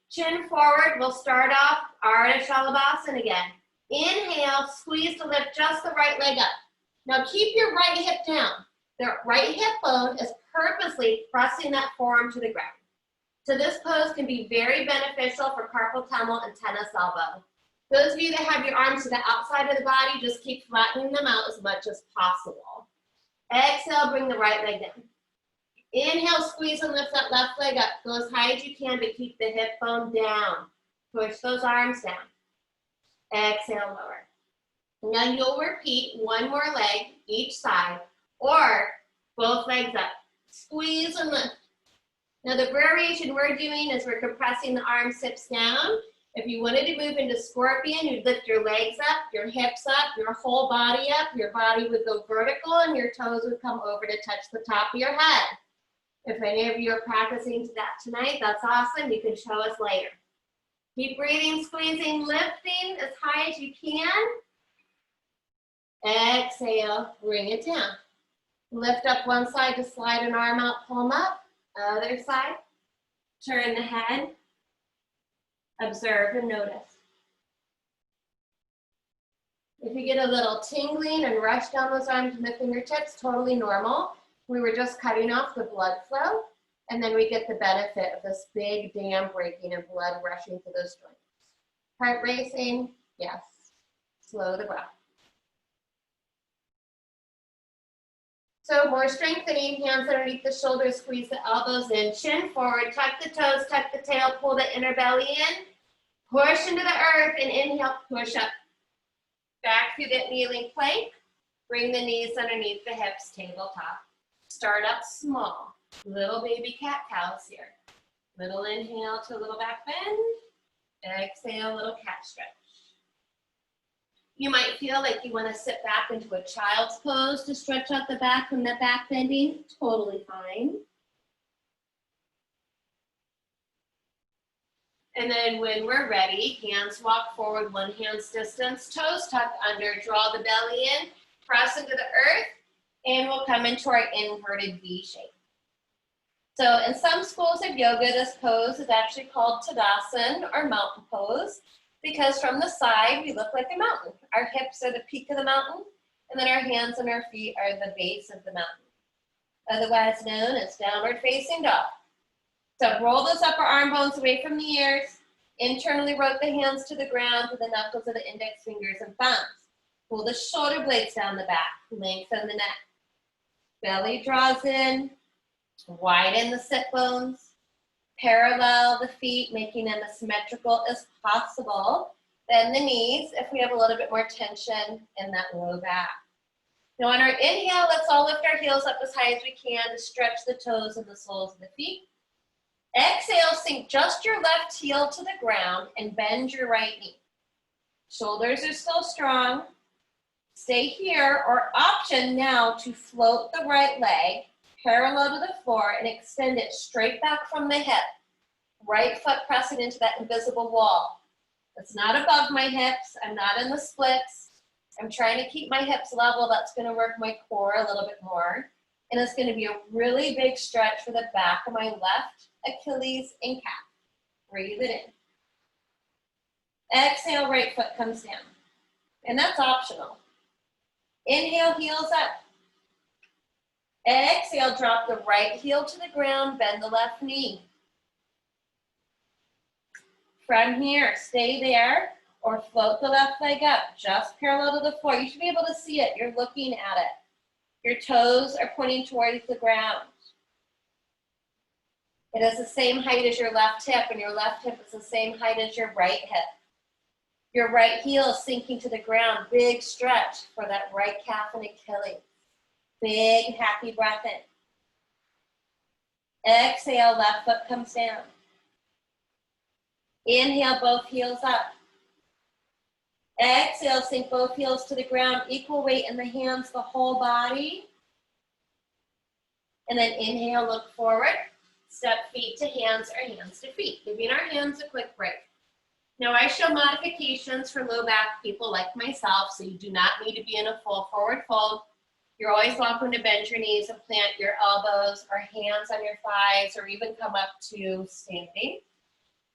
Chin forward, we'll start off Ardha Shalabhasana again. Inhale, squeeze to lift just the right leg up. Now keep your right hip down. The right hip bone is purposely pressing that forearm to the ground. So this pose can be very beneficial for carpal tunnel and tennis elbow. Those of you that have your arms to the outside of the body, just keep flattening them out as much as possible. Exhale, bring the right leg down. Inhale, squeeze and lift that left leg up. Go as high as you can, but keep the hip bone down. Push those arms down. Exhale, lower. Now you'll repeat one more leg each side, or both legs up. Squeeze and lift. Now the variation we're doing is we're compressing the arms, hips down. If you wanted to move into scorpion, you'd lift your legs up, your hips up, your whole body up. Your body would go vertical and your toes would come over to touch the top of your head. If any of you are practicing to that tonight, that's awesome. You can show us later. Keep breathing, squeezing, lifting as high as you can. Exhale, bring it down. Lift up one side to slide an arm out, palm up. Other side. Turn the head. Observe and notice. If you get a little tingling and rush down those arms and the fingertips, totally normal. We were just cutting off the blood flow, and then we get the benefit of this big dam breaking and blood rushing through those joints. Heart racing? Yes. Slow the breath. So more strengthening, hands underneath the shoulders, squeeze the elbows in, chin forward, tuck the toes, tuck the tail, pull the inner belly in, push into the earth, and inhale, push up. Back through that kneeling plank, bring the knees underneath the hips, tabletop. Start up small, little baby cat-cows here. Little inhale to a little back bend, exhale, little cat stretch. You might feel like you want to sit back into a child's pose to stretch out the back from the back bending. Totally fine. And then when we're ready, hands walk forward, one hand's distance, toes tucked under, draw the belly in, press into the earth, and we'll come into our inverted V shape. So in some schools of yoga, this pose is actually called Tadasana or mountain pose, because from the side, we look like a mountain. Our hips are the peak of the mountain, and then our hands and our feet are the base of the mountain, otherwise known as downward facing dog. So roll those upper arm bones away from the ears, internally rotate the hands to the ground with the knuckles of the index fingers and thumbs. Pull the shoulder blades down the back, lengthen the neck. Belly draws in, widen the sit bones, parallel the feet, making them as symmetrical as possible. Bend the knees if we have a little bit more tension in that low back. Now on our inhale, let's all lift our heels up as high as we can to stretch the toes and the soles of the feet. Exhale, sink just your left heel to the ground and bend your right knee. Shoulders are still strong. Stay here, or option now to float the right leg parallel to the floor and extend it straight back from the hip. Right foot pressing into that invisible wall. It's not above my hips. I'm not in the splits. I'm trying to keep my hips level. That's going to work my core a little bit more. And it's going to be a really big stretch for the back of my left Achilles and calf. Breathe it in. Exhale, right foot comes down. And that's optional. Inhale, heels up. Exhale, drop the right heel to the ground, bend the left knee. From here, stay there or float the left leg up, just parallel to the floor. You should be able to see it. You're looking at it. Your toes are pointing towards the ground. It is the same height as your left hip, and your left hip is the same height as your right hip. Your right heel is sinking to the ground. Big stretch for that right calf and Achilles. Big, happy breath in. Exhale, left foot comes down. Inhale, both heels up. Exhale, sink both heels to the ground. Equal weight in the hands, the whole body. And then inhale, look forward. Step feet to hands or hands to feet. Giving our hands a quick break. Now I show modifications for low back people like myself, so you do not need to be in a full forward fold. You're always welcome to bend your knees and plant your elbows or hands on your thighs, or even come up to standing.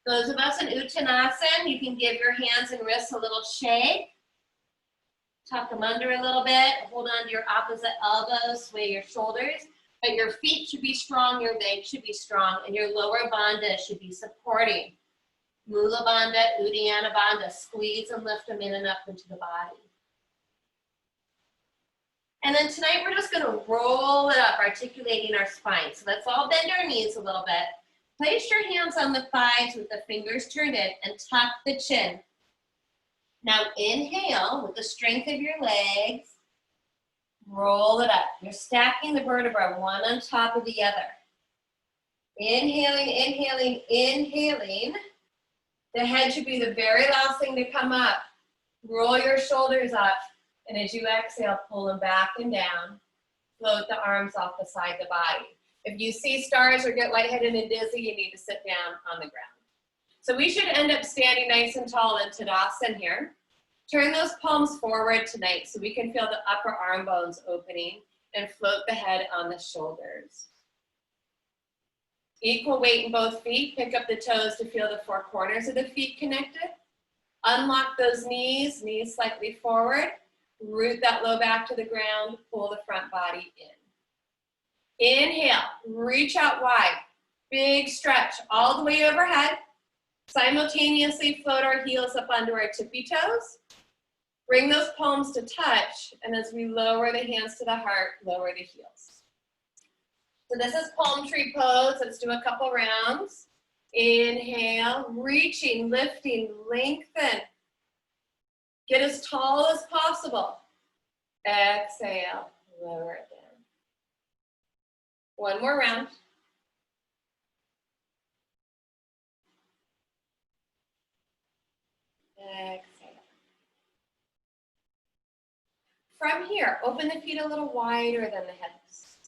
Those of us in Uttanasana, you can give your hands and wrists a little shake. Tuck them under a little bit. Hold on to your opposite elbows, sway your shoulders. But your feet should be strong, your legs should be strong, and your lower bandha should be supporting. Mula bandha, Uddiyana bandha. Squeeze and lift them in and up into the body. And then tonight we're just going to roll it up, articulating our spine. So let's all bend our knees a little bit. Place your hands on the thighs with the fingers turned in and tuck the chin. Now inhale with the strength of your legs. Roll it up. You're stacking the vertebrae one on top of the other. Inhaling, inhaling, inhaling. The head should be the very last thing to come up. Roll your shoulders up. And as you exhale, pull them back and down. Float the arms off the side of the body. If you see stars or get lightheaded and dizzy, you need to sit down on the ground. So we should end up standing nice and tall in Tadasana here. Turn those palms forward tonight so we can feel the upper arm bones opening, and float the head on the shoulders. Equal weight in both feet. Pick up the toes to feel the four corners of the feet connected. Unlock those knees, knees slightly forward. Root that low back to the ground. Pull the front body in. Inhale, reach out wide, big stretch all the way overhead. Simultaneously float our heels up onto our tippy toes. Bring those palms to touch, and as we lower the hands to the heart, lower the heels. So this is palm tree pose. Let's do a couple rounds. Inhale, reaching, lifting, lengthen. Get as tall as possible. Exhale, lower it down. One more round. Exhale. From here, open the feet a little wider than the hips.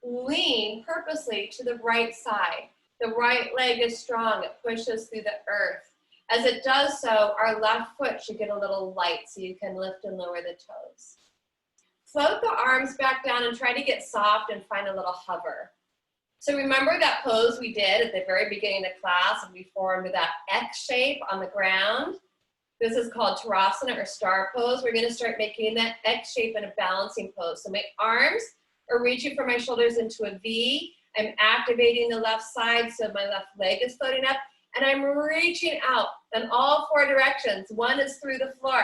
Lean purposely to the right side. The right leg is strong. It pushes through the earth. As it does so, our left foot should get a little light so you can lift and lower the toes. Float the arms back down and try to get soft and find a little hover. So remember that pose we did at the very beginning of class, and we formed that X shape on the ground? This is called Tadasana or star pose. We're going to start making that X shape in a balancing pose. So my arms are reaching for my shoulders into a V. I'm activating the left side so my left leg is floating up. And I'm reaching out in all four directions. One is through the floor.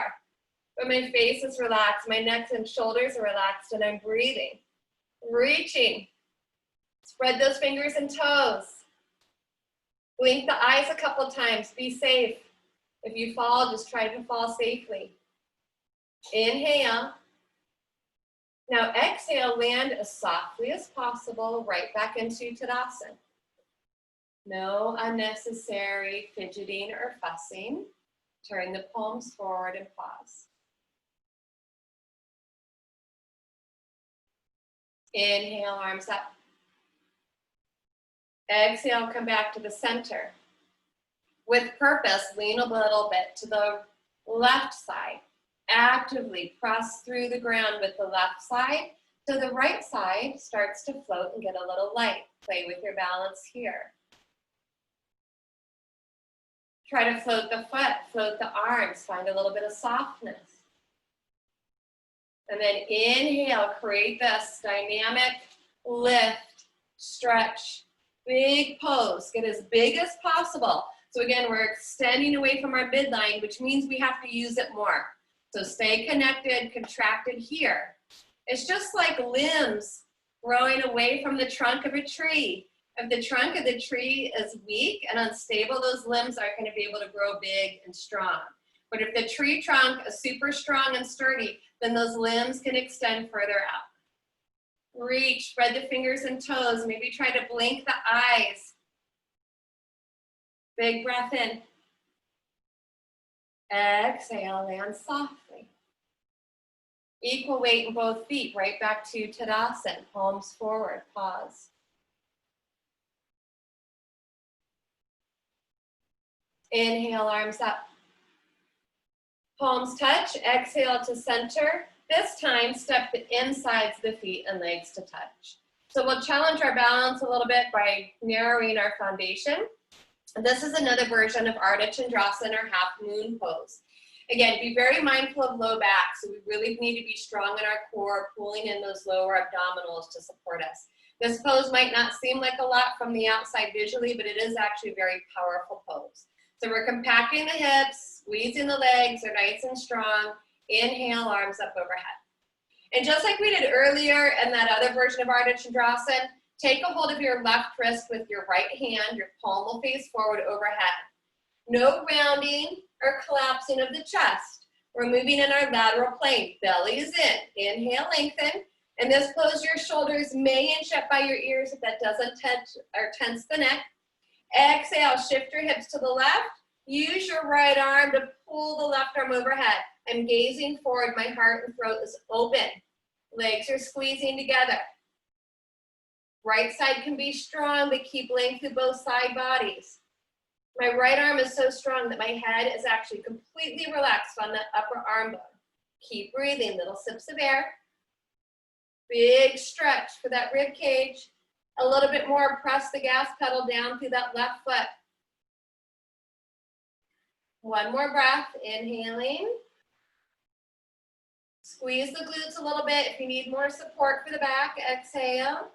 But my face is relaxed, my neck and shoulders are relaxed, and I'm breathing. Reaching. Spread those fingers and toes. Blink the eyes a couple times. Be safe. If you fall, just try to fall safely. Inhale. Now exhale, land as softly as possible right back into Tadasana. No unnecessary fidgeting or fussing. Turn the palms forward and pause. Inhale, arms up. Exhale, come back to the center. With purpose, lean a little bit to the left side. Actively press through the ground with the left side so the right side starts to float and get a little light. Play with your balance here. Try to float the foot, float the arms, find a little bit of softness. And then inhale, create this dynamic lift, stretch, big pose. Get as big as possible. So again, we're extending away from our midline, which means we have to use it more. So stay connected, contracted here. It's just like limbs growing away from the trunk of a tree. If the trunk of the tree is weak and unstable, those limbs aren't going to be able to grow big and strong. But if the tree trunk is super strong and sturdy, then those limbs can extend further out. Reach, spread the fingers and toes. Maybe try to blink the eyes. Big breath in. Exhale, land softly. Equal weight in both feet, right back to Tadasana, palms forward, pause. Inhale, arms up. Palms touch, exhale to center. This time, step the insides of the feet and legs to touch. So we'll challenge our balance a little bit by narrowing our foundation. This is another version of Ardha Chandrasana or half moon pose. Again, be very mindful of low back. So we really need to be strong in our core, pulling in those lower abdominals to support us. This pose might not seem like a lot from the outside visually, but it is actually a very powerful pose. So we're compacting the hips, squeezing the legs, they're nice and strong. Inhale, arms up overhead. And just like we did earlier in that other version of Ardha Chandrasana, take a hold of your left wrist with your right hand. Your palm will face forward overhead. No rounding or collapsing of the chest. We're moving in our lateral plane. Belly is in. Inhale, lengthen. In this pose, your shoulders may inch up by your ears if that doesn't tense the neck. Exhale, shift your hips to the left. Use your right arm to pull the left arm overhead. I'm gazing forward. My heart and throat is open. Legs are squeezing together. Right side can be strong, but keep length through both side bodies. My right arm is so strong that my head is actually completely relaxed on the upper arm bone. Keep breathing, little sips of air. Big stretch for that rib cage. A little bit more, press the gas pedal down through that left foot. One more breath, inhaling. Squeeze the glutes a little bit. If you need more support for the back, exhale.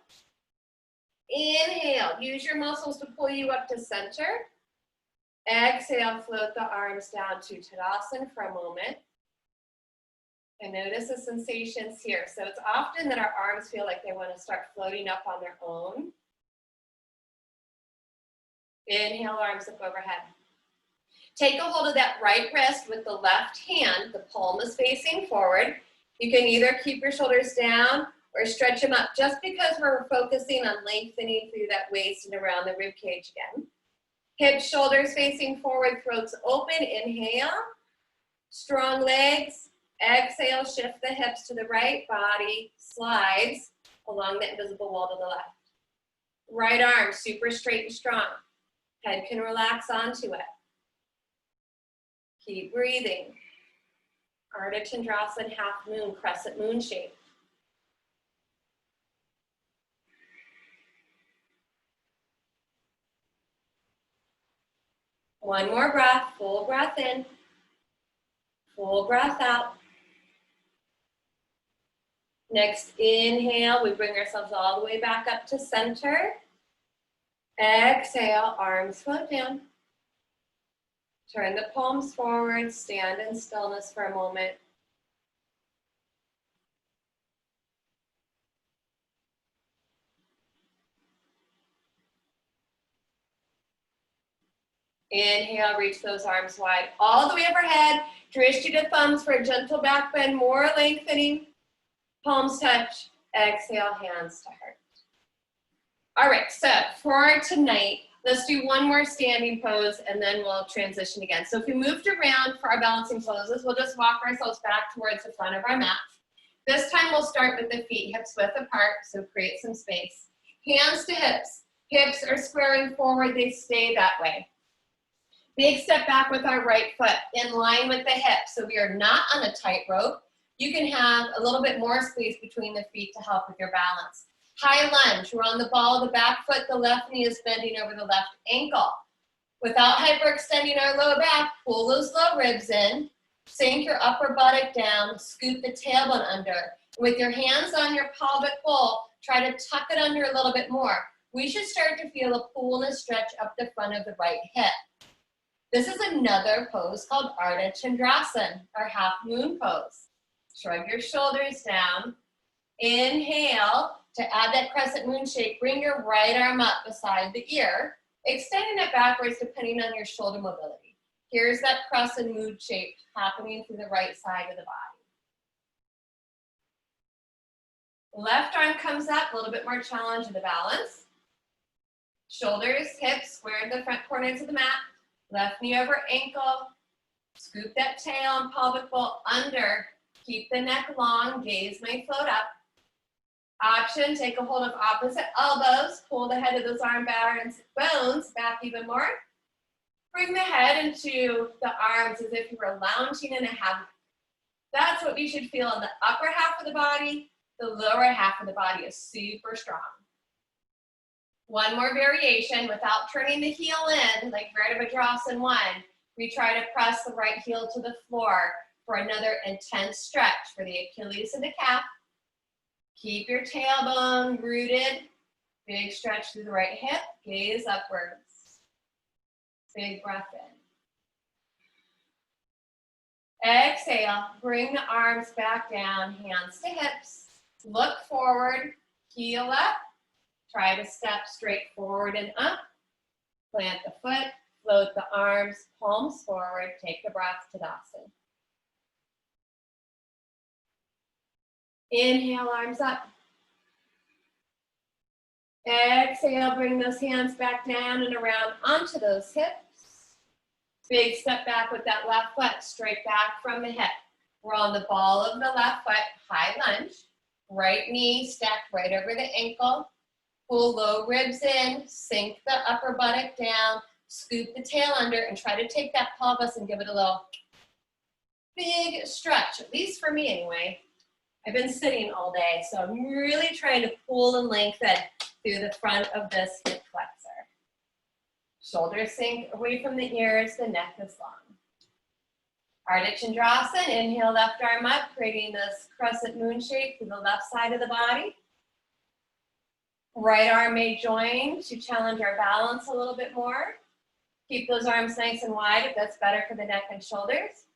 Inhale, use your muscles to pull you up to center. Exhale, float the arms down to Tadasana for a moment. And notice the sensations here. So it's often that our arms feel like they want to start floating up on their own. Inhale, arms up overhead. Take a hold of that right wrist with the left hand. The palm is facing forward. You can either keep your shoulders down or stretch them up, just because we're focusing on lengthening through that waist and around the rib cage again. Hips, shoulders facing forward, throats open. Inhale. Strong legs. Exhale, shift the hips to the right. Body slides along the invisible wall to the left. Right arm super straight and strong. Head can relax onto it. Keep breathing. Ardha Chandrasana, half moon, crescent moon shape. One more breath, full breath in, full breath out. Next inhale, we bring ourselves all the way back up to center. Exhale, arms float down. Turn the palms forward, stand in stillness for a moment. Inhale, reach those arms wide, all the way overhead. Drishti to thumbs for a gentle back bend, more lengthening. Palms touch, exhale, hands to heart. All right, so for tonight, let's do one more standing pose and then we'll transition again. So if we moved around for our balancing poses, we'll just walk ourselves back towards the front of our mat. This time we'll start with the feet hips width apart, so create some space. Hands to hips. Hips are squaring forward, they stay that way. Big step back with our right foot in line with the hip, so we are not on a tightrope. You can have a little bit more space between the feet to help with your balance. High lunge, we're on the ball of the back foot, the left knee is bending over the left ankle. Without hyperextending our lower back, pull those low ribs in, sink your upper buttock down, scoop the tailbone under. With your hands on your pelvic bowl, try to tuck it under a little bit more. We should start to feel a pull and a stretch up the front of the right hip. This is another pose called Ardha Chandrasana, or half moon pose. Shrug your shoulders down. Inhale to add that crescent moon shape. Bring your right arm up beside the ear, extending it backwards depending on your shoulder mobility. Here's that crescent moon shape happening through the right side of the body. Left arm comes up, a little bit more challenge in the balance. Shoulders, hips, square to the front corners of the mat. Left knee over ankle. Scoop that tail and pelvic bowl under. Keep the neck long, gaze may float up. Option, take a hold of opposite elbows. Pull the head of those arm bones back even more. Bring the head into the arms as if you were lounging in a hammock. That's what we should feel in the upper half of the body. The lower half of the body is super strong. One more variation without turning the heel in, like Virabhadrasana 1. We try to press the right heel to the floor for another intense stretch for the Achilles and the calf. Keep your tailbone rooted. Big stretch through the right hip. Gaze upwards. Big breath in. Exhale. Bring the arms back down, hands to hips. Look forward, heel up. Try to step straight forward and up. Plant the foot, float the arms, palms forward. Take the breath, Tadasana. Inhale, arms up. Exhale, bring those hands back down and around onto those hips. Big step back with that left foot, straight back from the hip. We're on the ball of the left foot, high lunge. Right knee stacked right over the ankle. Pull low ribs in, sink the upper buttock down, scoop the tail under, and try to take that pelvis and give it a little big stretch, at least for me anyway. I've been sitting all day, so I'm really trying to pull and lengthen through the front of this hip flexor. Shoulders sink away from the ears, the neck is long. Ardha Chandrasana, inhale, left arm up, creating this crescent moon shape through the left side of the body. Right arm may join to challenge our balance a little bit more. Keep those arms nice and wide if that's better for the neck and shoulders.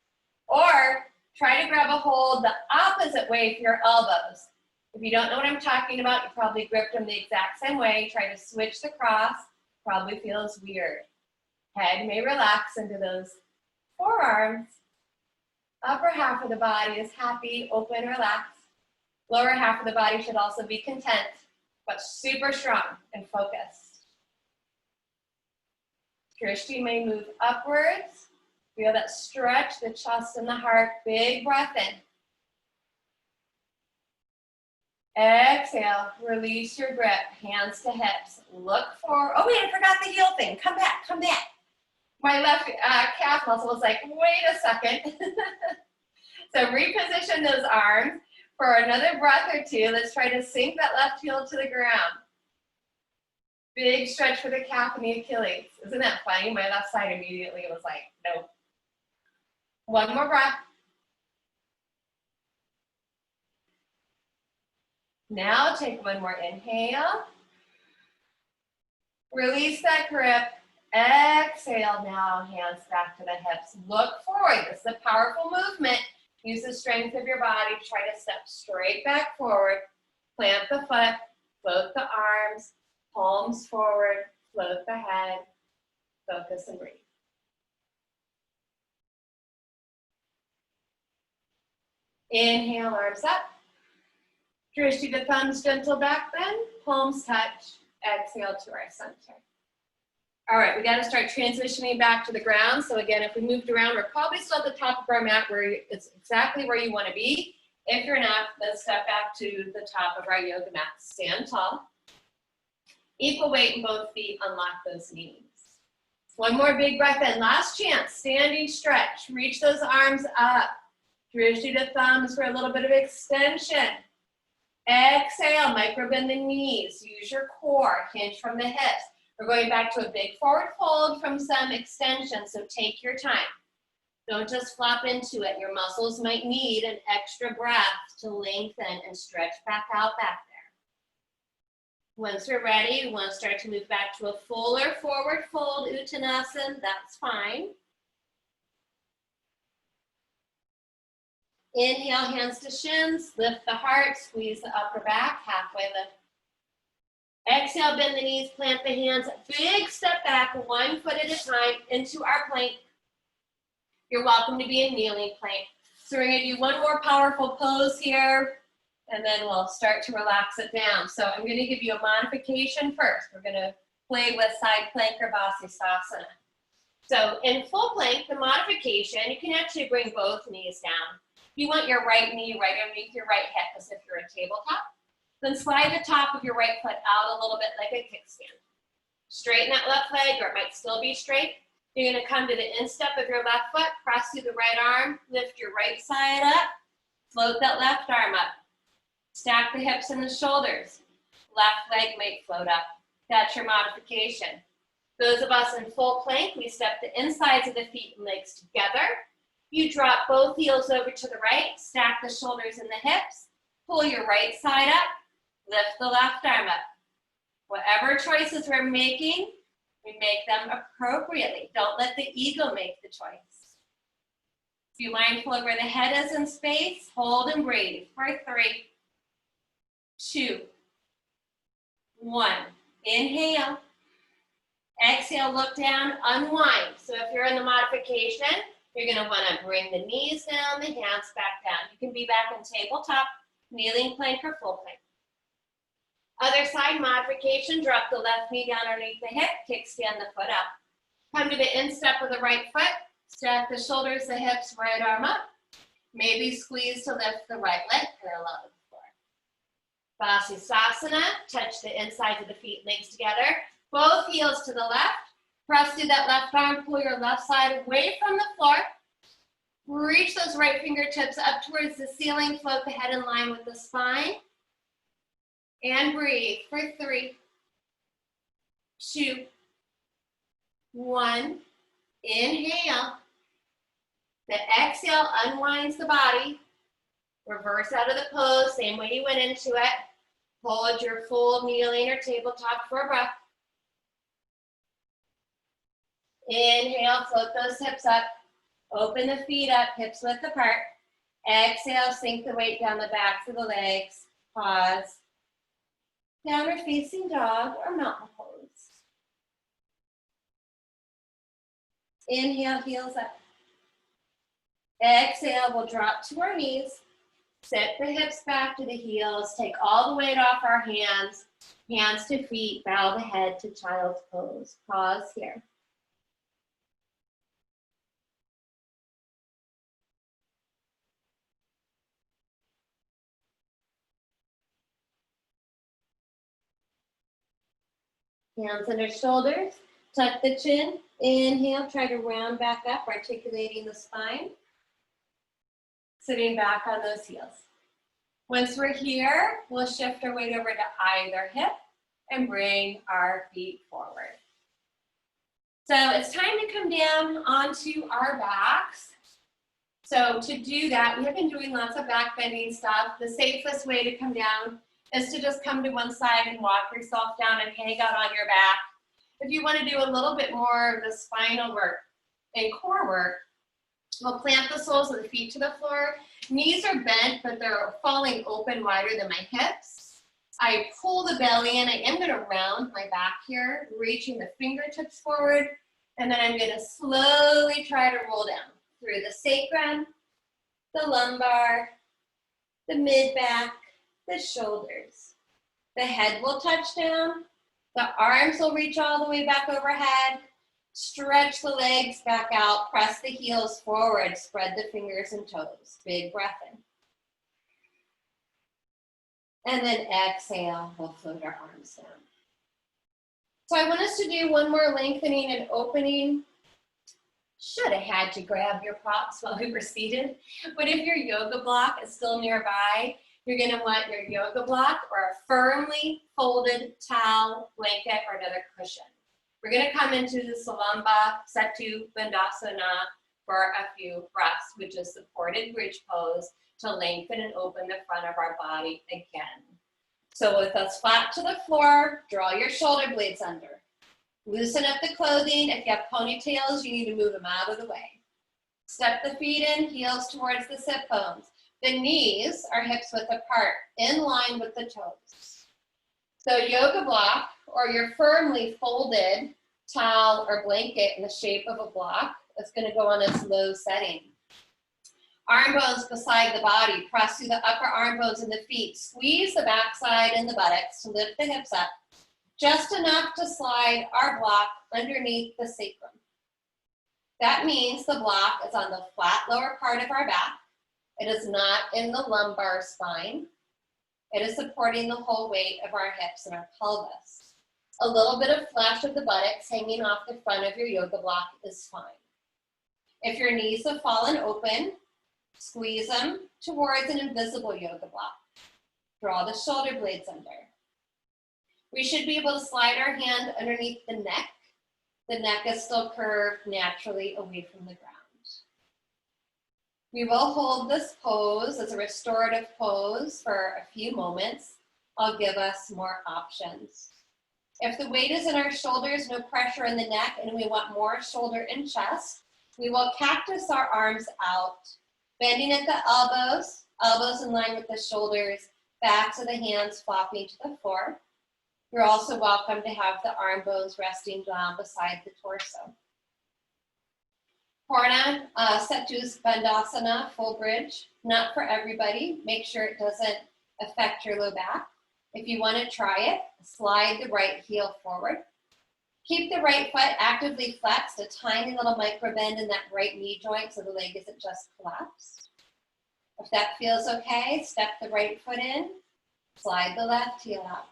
Or try to grab a hold the opposite way for your elbows. If you don't know what I'm talking about, you probably gripped them the exact same way. Try to switch the cross. Probably feels weird. Head may relax into those forearms. Upper half of the body is happy, open, relaxed. Lower half of the body should also be content, but super strong and focused. Drishti may move upwards. Feel that stretch, the chest and the heart. Big breath in. Exhale, release your grip, hands to hips. Look forward. Oh wait, I forgot the heel thing. Come back, come back. My left calf muscle was like, wait a second. So reposition those arms for another breath or two. Let's try to sink that left heel to the ground. Big stretch for the calf and the Achilles. Isn't that funny? My left side immediately was like, nope. One more breath. Now take one more inhale. Release that grip. Exhale now, hands back to the hips. Look forward. This is a powerful movement. Use the strength of your body. Try to step straight back forward. Plant the foot. Float the arms. Palms forward. Float the head. Focus and breathe. Inhale, arms up. Drishti the thumbs, gentle back bend. Palms touch. Exhale to our center. All right, we got to start transitioning back to the ground. So again, if we moved around, we're probably still at the top of our mat where it's exactly where you want to be. If you're not, then step back to the top of our yoga mat. Stand tall. Equal weight in both feet, unlock those knees. One more big breath in. Last chance, standing stretch. Reach those arms up. Drishti to thumbs for a little bit of extension. Exhale, micro bend the knees. Use your core, hinge from the hips. We're going back to a big forward fold from some extension, so take your time. Don't just flop into it. Your muscles might need an extra breath to lengthen and stretch back out back there. Once we're ready, we want to start to move back to a fuller forward fold, Uttanasana. That's fine. Inhale, hands to shins. Lift the heart, squeeze the upper back, halfway lift. Exhale, bend the knees, plant the hands. Big step back, 1 foot at a time into our plank. You're welcome to be in kneeling plank. So we're going to do one more powerful pose here, and then we'll start to relax it down. So I'm going to give you a modification first. We're going to play with side plank or Vasisthasana. So in full plank, the modification, you can actually bring both knees down. You want your right knee right underneath your right hip as if you're a tabletop. Then slide the top of your right foot out a little bit like a kickstand. Straighten that left leg, or it might still be straight. You're going to come to the instep of your left foot, press through the right arm, lift your right side up, float that left arm up. Stack the hips and the shoulders. Left leg might float up. That's your modification. Those of us in full plank, we step the insides of the feet and legs together. You drop both heels over to the right, stack the shoulders and the hips, pull your right side up, lift the left arm up. Whatever choices we're making, we make them appropriately. Don't let the ego make the choice. Be mindful of where the head is in space. Hold and breathe for 3, 2, 1. Inhale. Exhale, look down, unwind. So if you're in the modification, you're going to want to bring the knees down, the hands back down. You can be back in tabletop, kneeling plank, or full plank. Other side modification, drop the left knee down underneath the hip, kickstand the foot up. Come to the instep of the right foot, stack the shoulders, the hips, right arm up. Maybe squeeze to lift the right leg parallel to the floor. Vasisthasana, touch the insides of the feet and legs together. Both heels to the left. Press through that left arm, pull your left side away from the floor. Reach those right fingertips up towards the ceiling, float the head in line with the spine. And breathe for 3, 2, 1. Inhale. The exhale unwinds the body. Reverse out of the pose, same way you went into it. Hold your full kneeling or tabletop for a breath. Inhale, float those hips up. Open the feet up, hips width apart. Exhale, sink the weight down the backs of the legs. Pause. Downward facing dog or mountain pose. Inhale, heels up. Exhale, we'll drop to our knees. Sit the hips back to the heels. Take all the weight off our hands. Hands to feet, bow the head to child's pose. Pause here. Hands under shoulders, tuck the chin, inhale, try to round back up, articulating the spine. Sitting back on those heels. Once we're here, we'll shift our weight over to either hip and bring our feet forward. So it's time to come down onto our backs. So to do that, we have been doing lots of back bending stuff. The safest way to come down is to just come to one side and walk yourself down and hang out on your back. If you want to do a little bit more of the spinal work and core work, we'll plant the soles of the feet to the floor. Knees are bent, but they're falling open wider than my hips. I pull the belly in. I am going to round my back here, reaching the fingertips forward, and then I'm going to slowly try to roll down through the sacrum, the lumbar, the mid-back, the shoulders. The head will touch down. The arms will reach all the way back overhead. Stretch the legs back out. Press the heels forward. Spread the fingers and toes. Big breath in. And then exhale, we'll float our arms down. So I want us to do one more lengthening and opening. Should have had you grab your props while we were seated. But if your yoga block is still nearby, you're gonna want your yoga block or a firmly folded towel, blanket, or another cushion. We're gonna come into the Salamba Setu Bandhasana for a few breaths, which is supported bridge pose to lengthen and open the front of our body again. So with us flat to the floor, draw your shoulder blades under. Loosen up the clothing. If you have ponytails, you need to move them out of the way. Step the feet in, heels towards the sit bones. The knees are hips width apart, in line with the toes. So yoga block, or your firmly folded towel or blanket in the shape of a block, is going to go on its low setting. Arm bones beside the body. Press through the upper arm bones in the feet. Squeeze the backside and the buttocks to lift the hips up. Just enough to slide our block underneath the sacrum. That means the block is on the flat lower part of our back. It is not in the lumbar spine. It is supporting the whole weight of our hips and our pelvis. A little bit of flesh of the buttocks hanging off the front of your yoga block is fine. If your knees have fallen open, squeeze them towards an invisible yoga block. Draw the shoulder blades under. We should be able to slide our hand underneath the neck. The neck is still curved naturally away from the ground. We will hold this pose as a restorative pose for a few moments. I'll give us more options. If the weight is in our shoulders, no pressure in the neck, and we want more shoulder and chest, we will cactus our arms out, bending at the elbows, elbows in line with the shoulders, backs of the hands flopping to the floor. You're also welcome to have the arm bones resting down beside the torso. Purna Setu Bandhasana, full bridge, not for everybody. Make sure it doesn't affect your low back. If you want to try it, slide the right heel forward. Keep the right foot actively flexed, a tiny little micro bend in that right knee joint so the leg isn't just collapsed. If that feels okay, step the right foot in, slide the left heel out.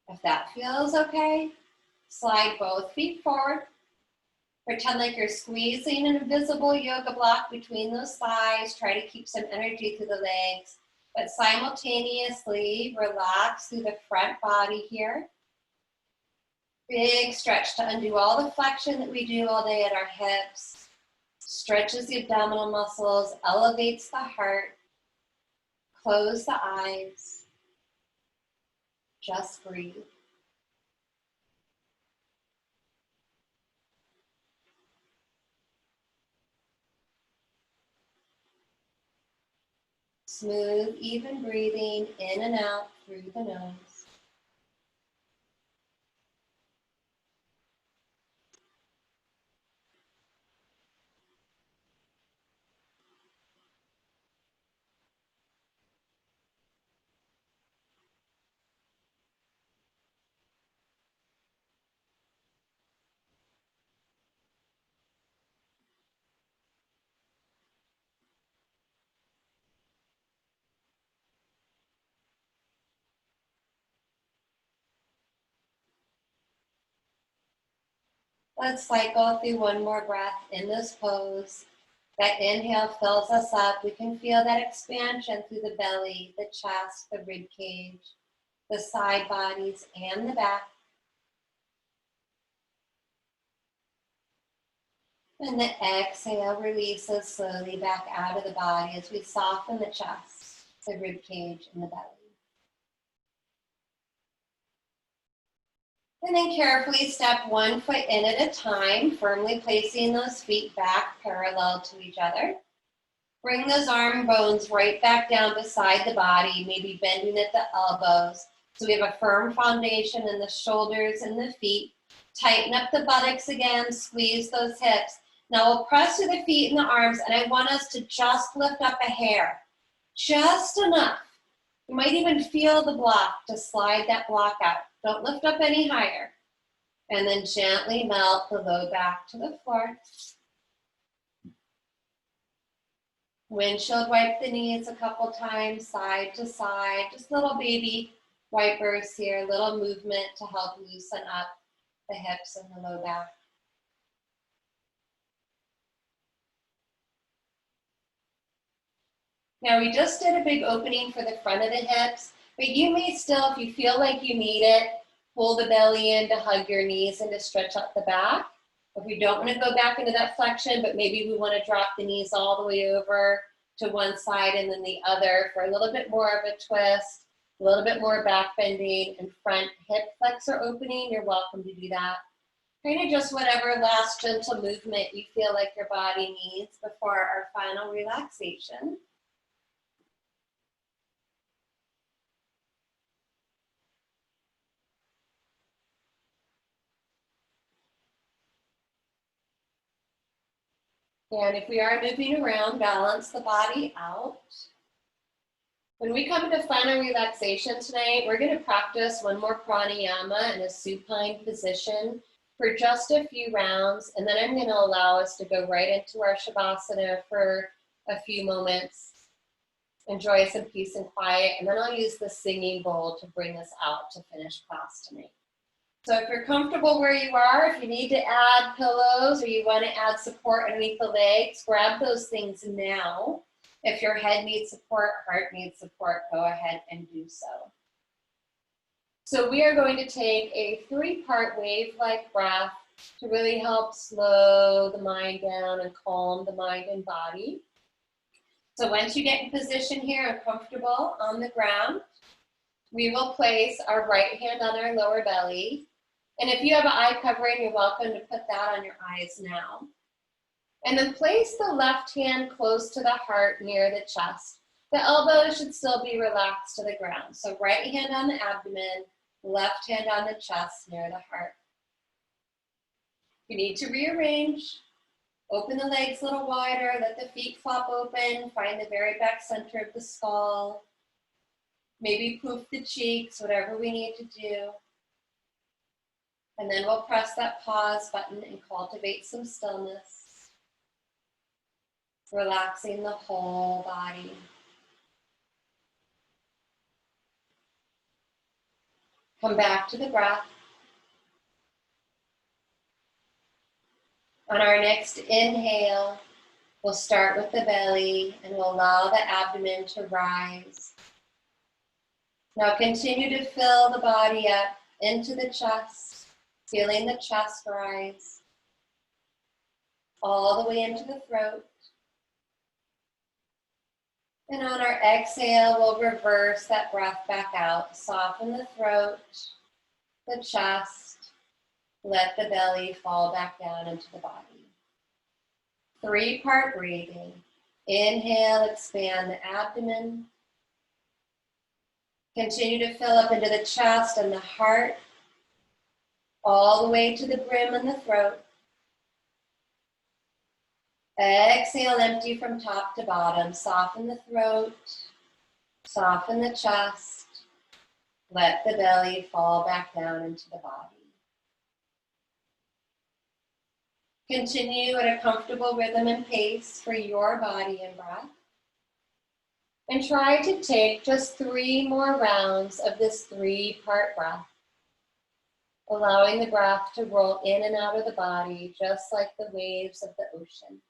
If that feels okay, slide both feet forward. Pretend like you're squeezing an invisible yoga block between those thighs. Try to keep some energy through the legs, but simultaneously relax through the front body here. Big stretch to undo all the flexion that we do all day at our hips. Stretches the abdominal muscles, elevates the heart. Close the eyes. Just breathe. Smooth, even breathing in and out through the nose. Let's cycle through one more breath in this pose. That inhale fills us up. We can feel that expansion through the belly, the chest, the rib cage, the side bodies, and the back. And the exhale releases slowly back out of the body as we soften the chest, the rib cage, and the belly. And then carefully step one foot in at a time, firmly placing those feet back parallel to each other. Bring those arm bones right back down beside the body, maybe bending at the elbows. So we have a firm foundation in the shoulders and the feet. Tighten up the buttocks again, squeeze those hips. Now we'll press through the feet and the arms, and I want us to just lift up a hair, just enough. You might even feel the block to slide that block out. Don't lift up any higher. And then gently melt the low back to the floor. Windshield wipe the knees a couple times, side to side, just little baby wipers here, little movement to help loosen up the hips and the low back. Now we just did a big opening for the front of the hips, but you may still, if you feel like you need it, pull the belly in to hug your knees and to stretch out the back. If we don't want to go back into that flexion, but maybe we want to drop the knees all the way over to one side and then the other for a little bit more of a twist, a little bit more back bending and front hip flexor opening, you're welcome to do that. Kind of just whatever last gentle movement you feel like your body needs before our final relaxation. And if we are moving around, balance the body out. When we come to final relaxation tonight, we're going to practice one more pranayama in a supine position for just a few rounds, and then I'm going to allow us to go right into our shavasana for a few moments. Enjoy some peace and quiet, and then I'll use the singing bowl to bring us out to finish class tonight. So if you're comfortable where you are, if you need to add pillows or you want to add support underneath the legs, grab those things now. If your head needs support, heart needs support, go ahead and do so. So we are going to take a 3-part wave-like breath to really help slow the mind down and calm the mind and body. So once you get in position here and comfortable on the ground, we will place our right hand on our lower belly. And if you have an eye covering, you're welcome to put that on your eyes now. And then place the left hand close to the heart near the chest. The elbows should still be relaxed to the ground. So right hand on the abdomen, left hand on the chest near the heart. You need to rearrange. Open the legs a little wider, let the feet flop open, find the very back center of the skull. Maybe poof the cheeks, whatever we need to do. And then we'll press that pause button and cultivate some stillness, relaxing the whole body. Come back to the breath. On our next inhale, we'll start with the belly and we'll allow the abdomen to rise. Now continue to fill the body up into the chest, feeling the chest rise all the way into the throat. And on our exhale, we'll reverse that breath back out. Soften the throat, the chest. Let the belly fall back down into the body. 3-part breathing. Inhale, expand the abdomen. Continue to fill up into the chest and the heart, all the way to the brim and the throat. Exhale, empty from top to bottom. Soften the throat, soften the chest. Let the belly fall back down into the body. Continue at a comfortable rhythm and pace for your body and breath. And try to take just 3 more rounds of this 3-part breath, allowing the breath to roll in and out of the body just like the waves of the ocean.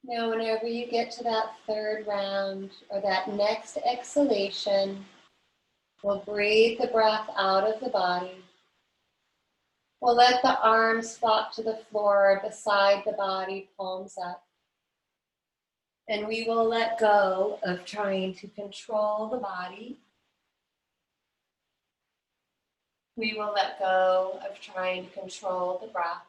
Now, whenever you get to that 3rd round or that next exhalation, we'll breathe the breath out of the body. We'll let the arms flop to the floor beside the body, palms up. And we will let go of trying to control the body. We will let go of trying to control the breath.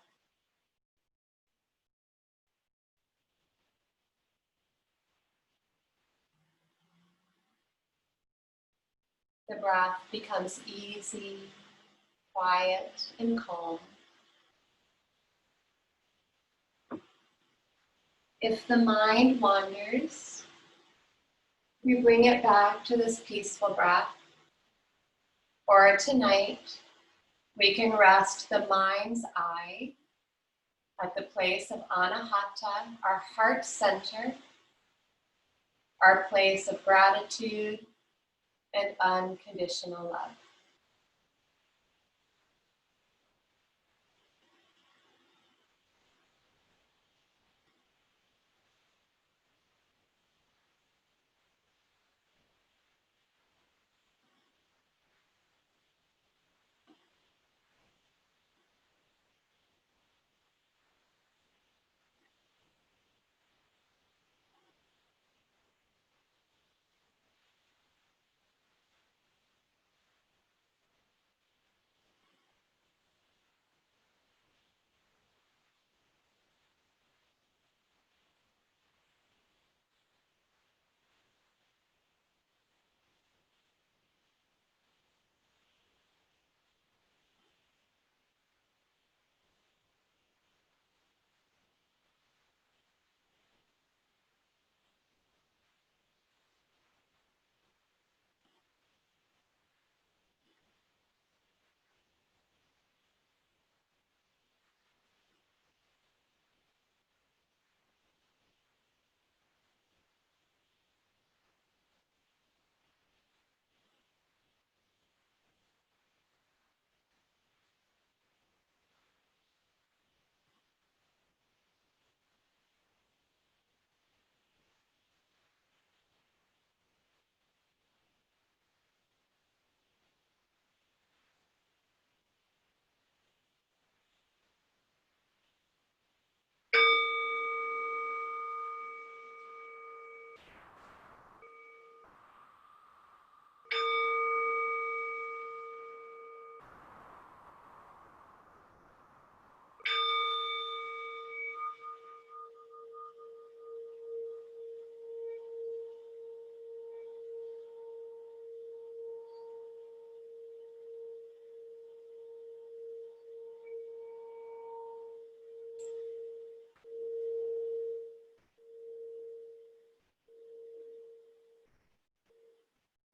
The breath becomes easy, quiet, and calm. If the mind wanders, we bring it back to this peaceful breath. Or tonight, we can rest the mind's eye at the place of Anahata, our heart center, our place of gratitude and unconditional love.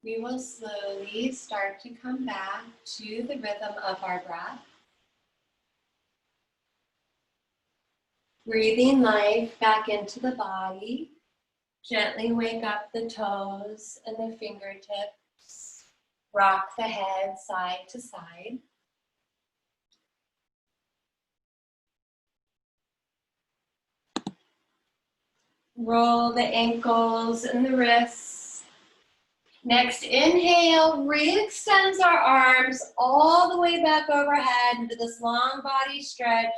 We will slowly start to come back to the rhythm of our breath. Breathing life back into the body. Gently wake up the toes and the fingertips. Rock the head side to side. Roll the ankles and the wrists. Next, inhale, re-extends our arms all the way back overhead into this long body stretch,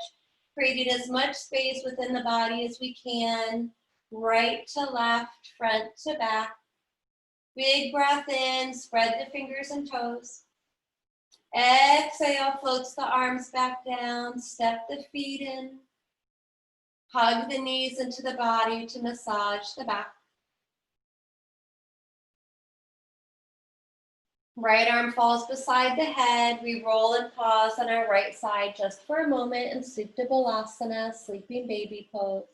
creating as much space within the body as we can, right to left, front to back. Big breath in, spread the fingers and toes. Exhale, floats the arms back down, step the feet in. Hug the knees into the body to massage the back. Right arm falls beside the head. We roll and pause on our right side just for a moment in Supta Balasana, sleeping baby pose.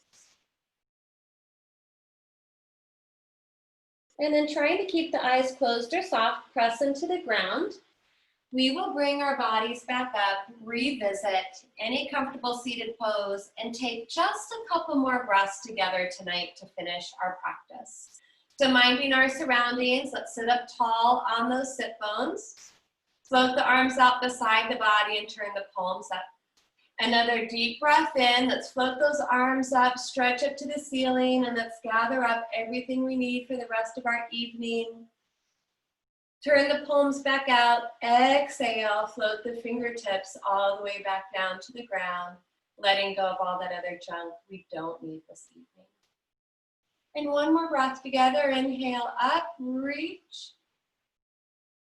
And then trying to keep the eyes closed or soft, press into the ground. We will bring our bodies back up, revisit any comfortable seated pose, and take just a couple more breaths together tonight to finish our practice. So minding our surroundings, let's sit up tall on those sit bones. Float the arms out beside the body and turn the palms up. Another deep breath in. Let's float those arms up, stretch up to the ceiling, and let's gather up everything we need for the rest of our evening. Turn the palms back out. Exhale, float the fingertips all the way back down to the ground, letting go of all that other junk we don't need this evening. And one more breath together. Inhale up, reach.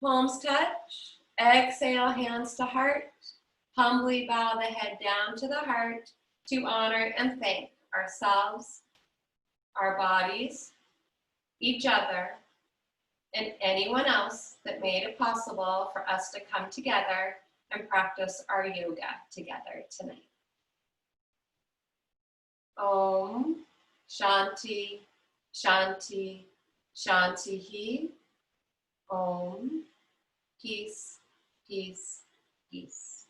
Palms touch. Exhale, hands to heart. Humbly bow the head down to the heart to honor and thank ourselves, our bodies, each other, and anyone else that made it possible for us to come together and practice our yoga together tonight. Om Shanti Shanti Shanti. Om. Peace, peace, peace.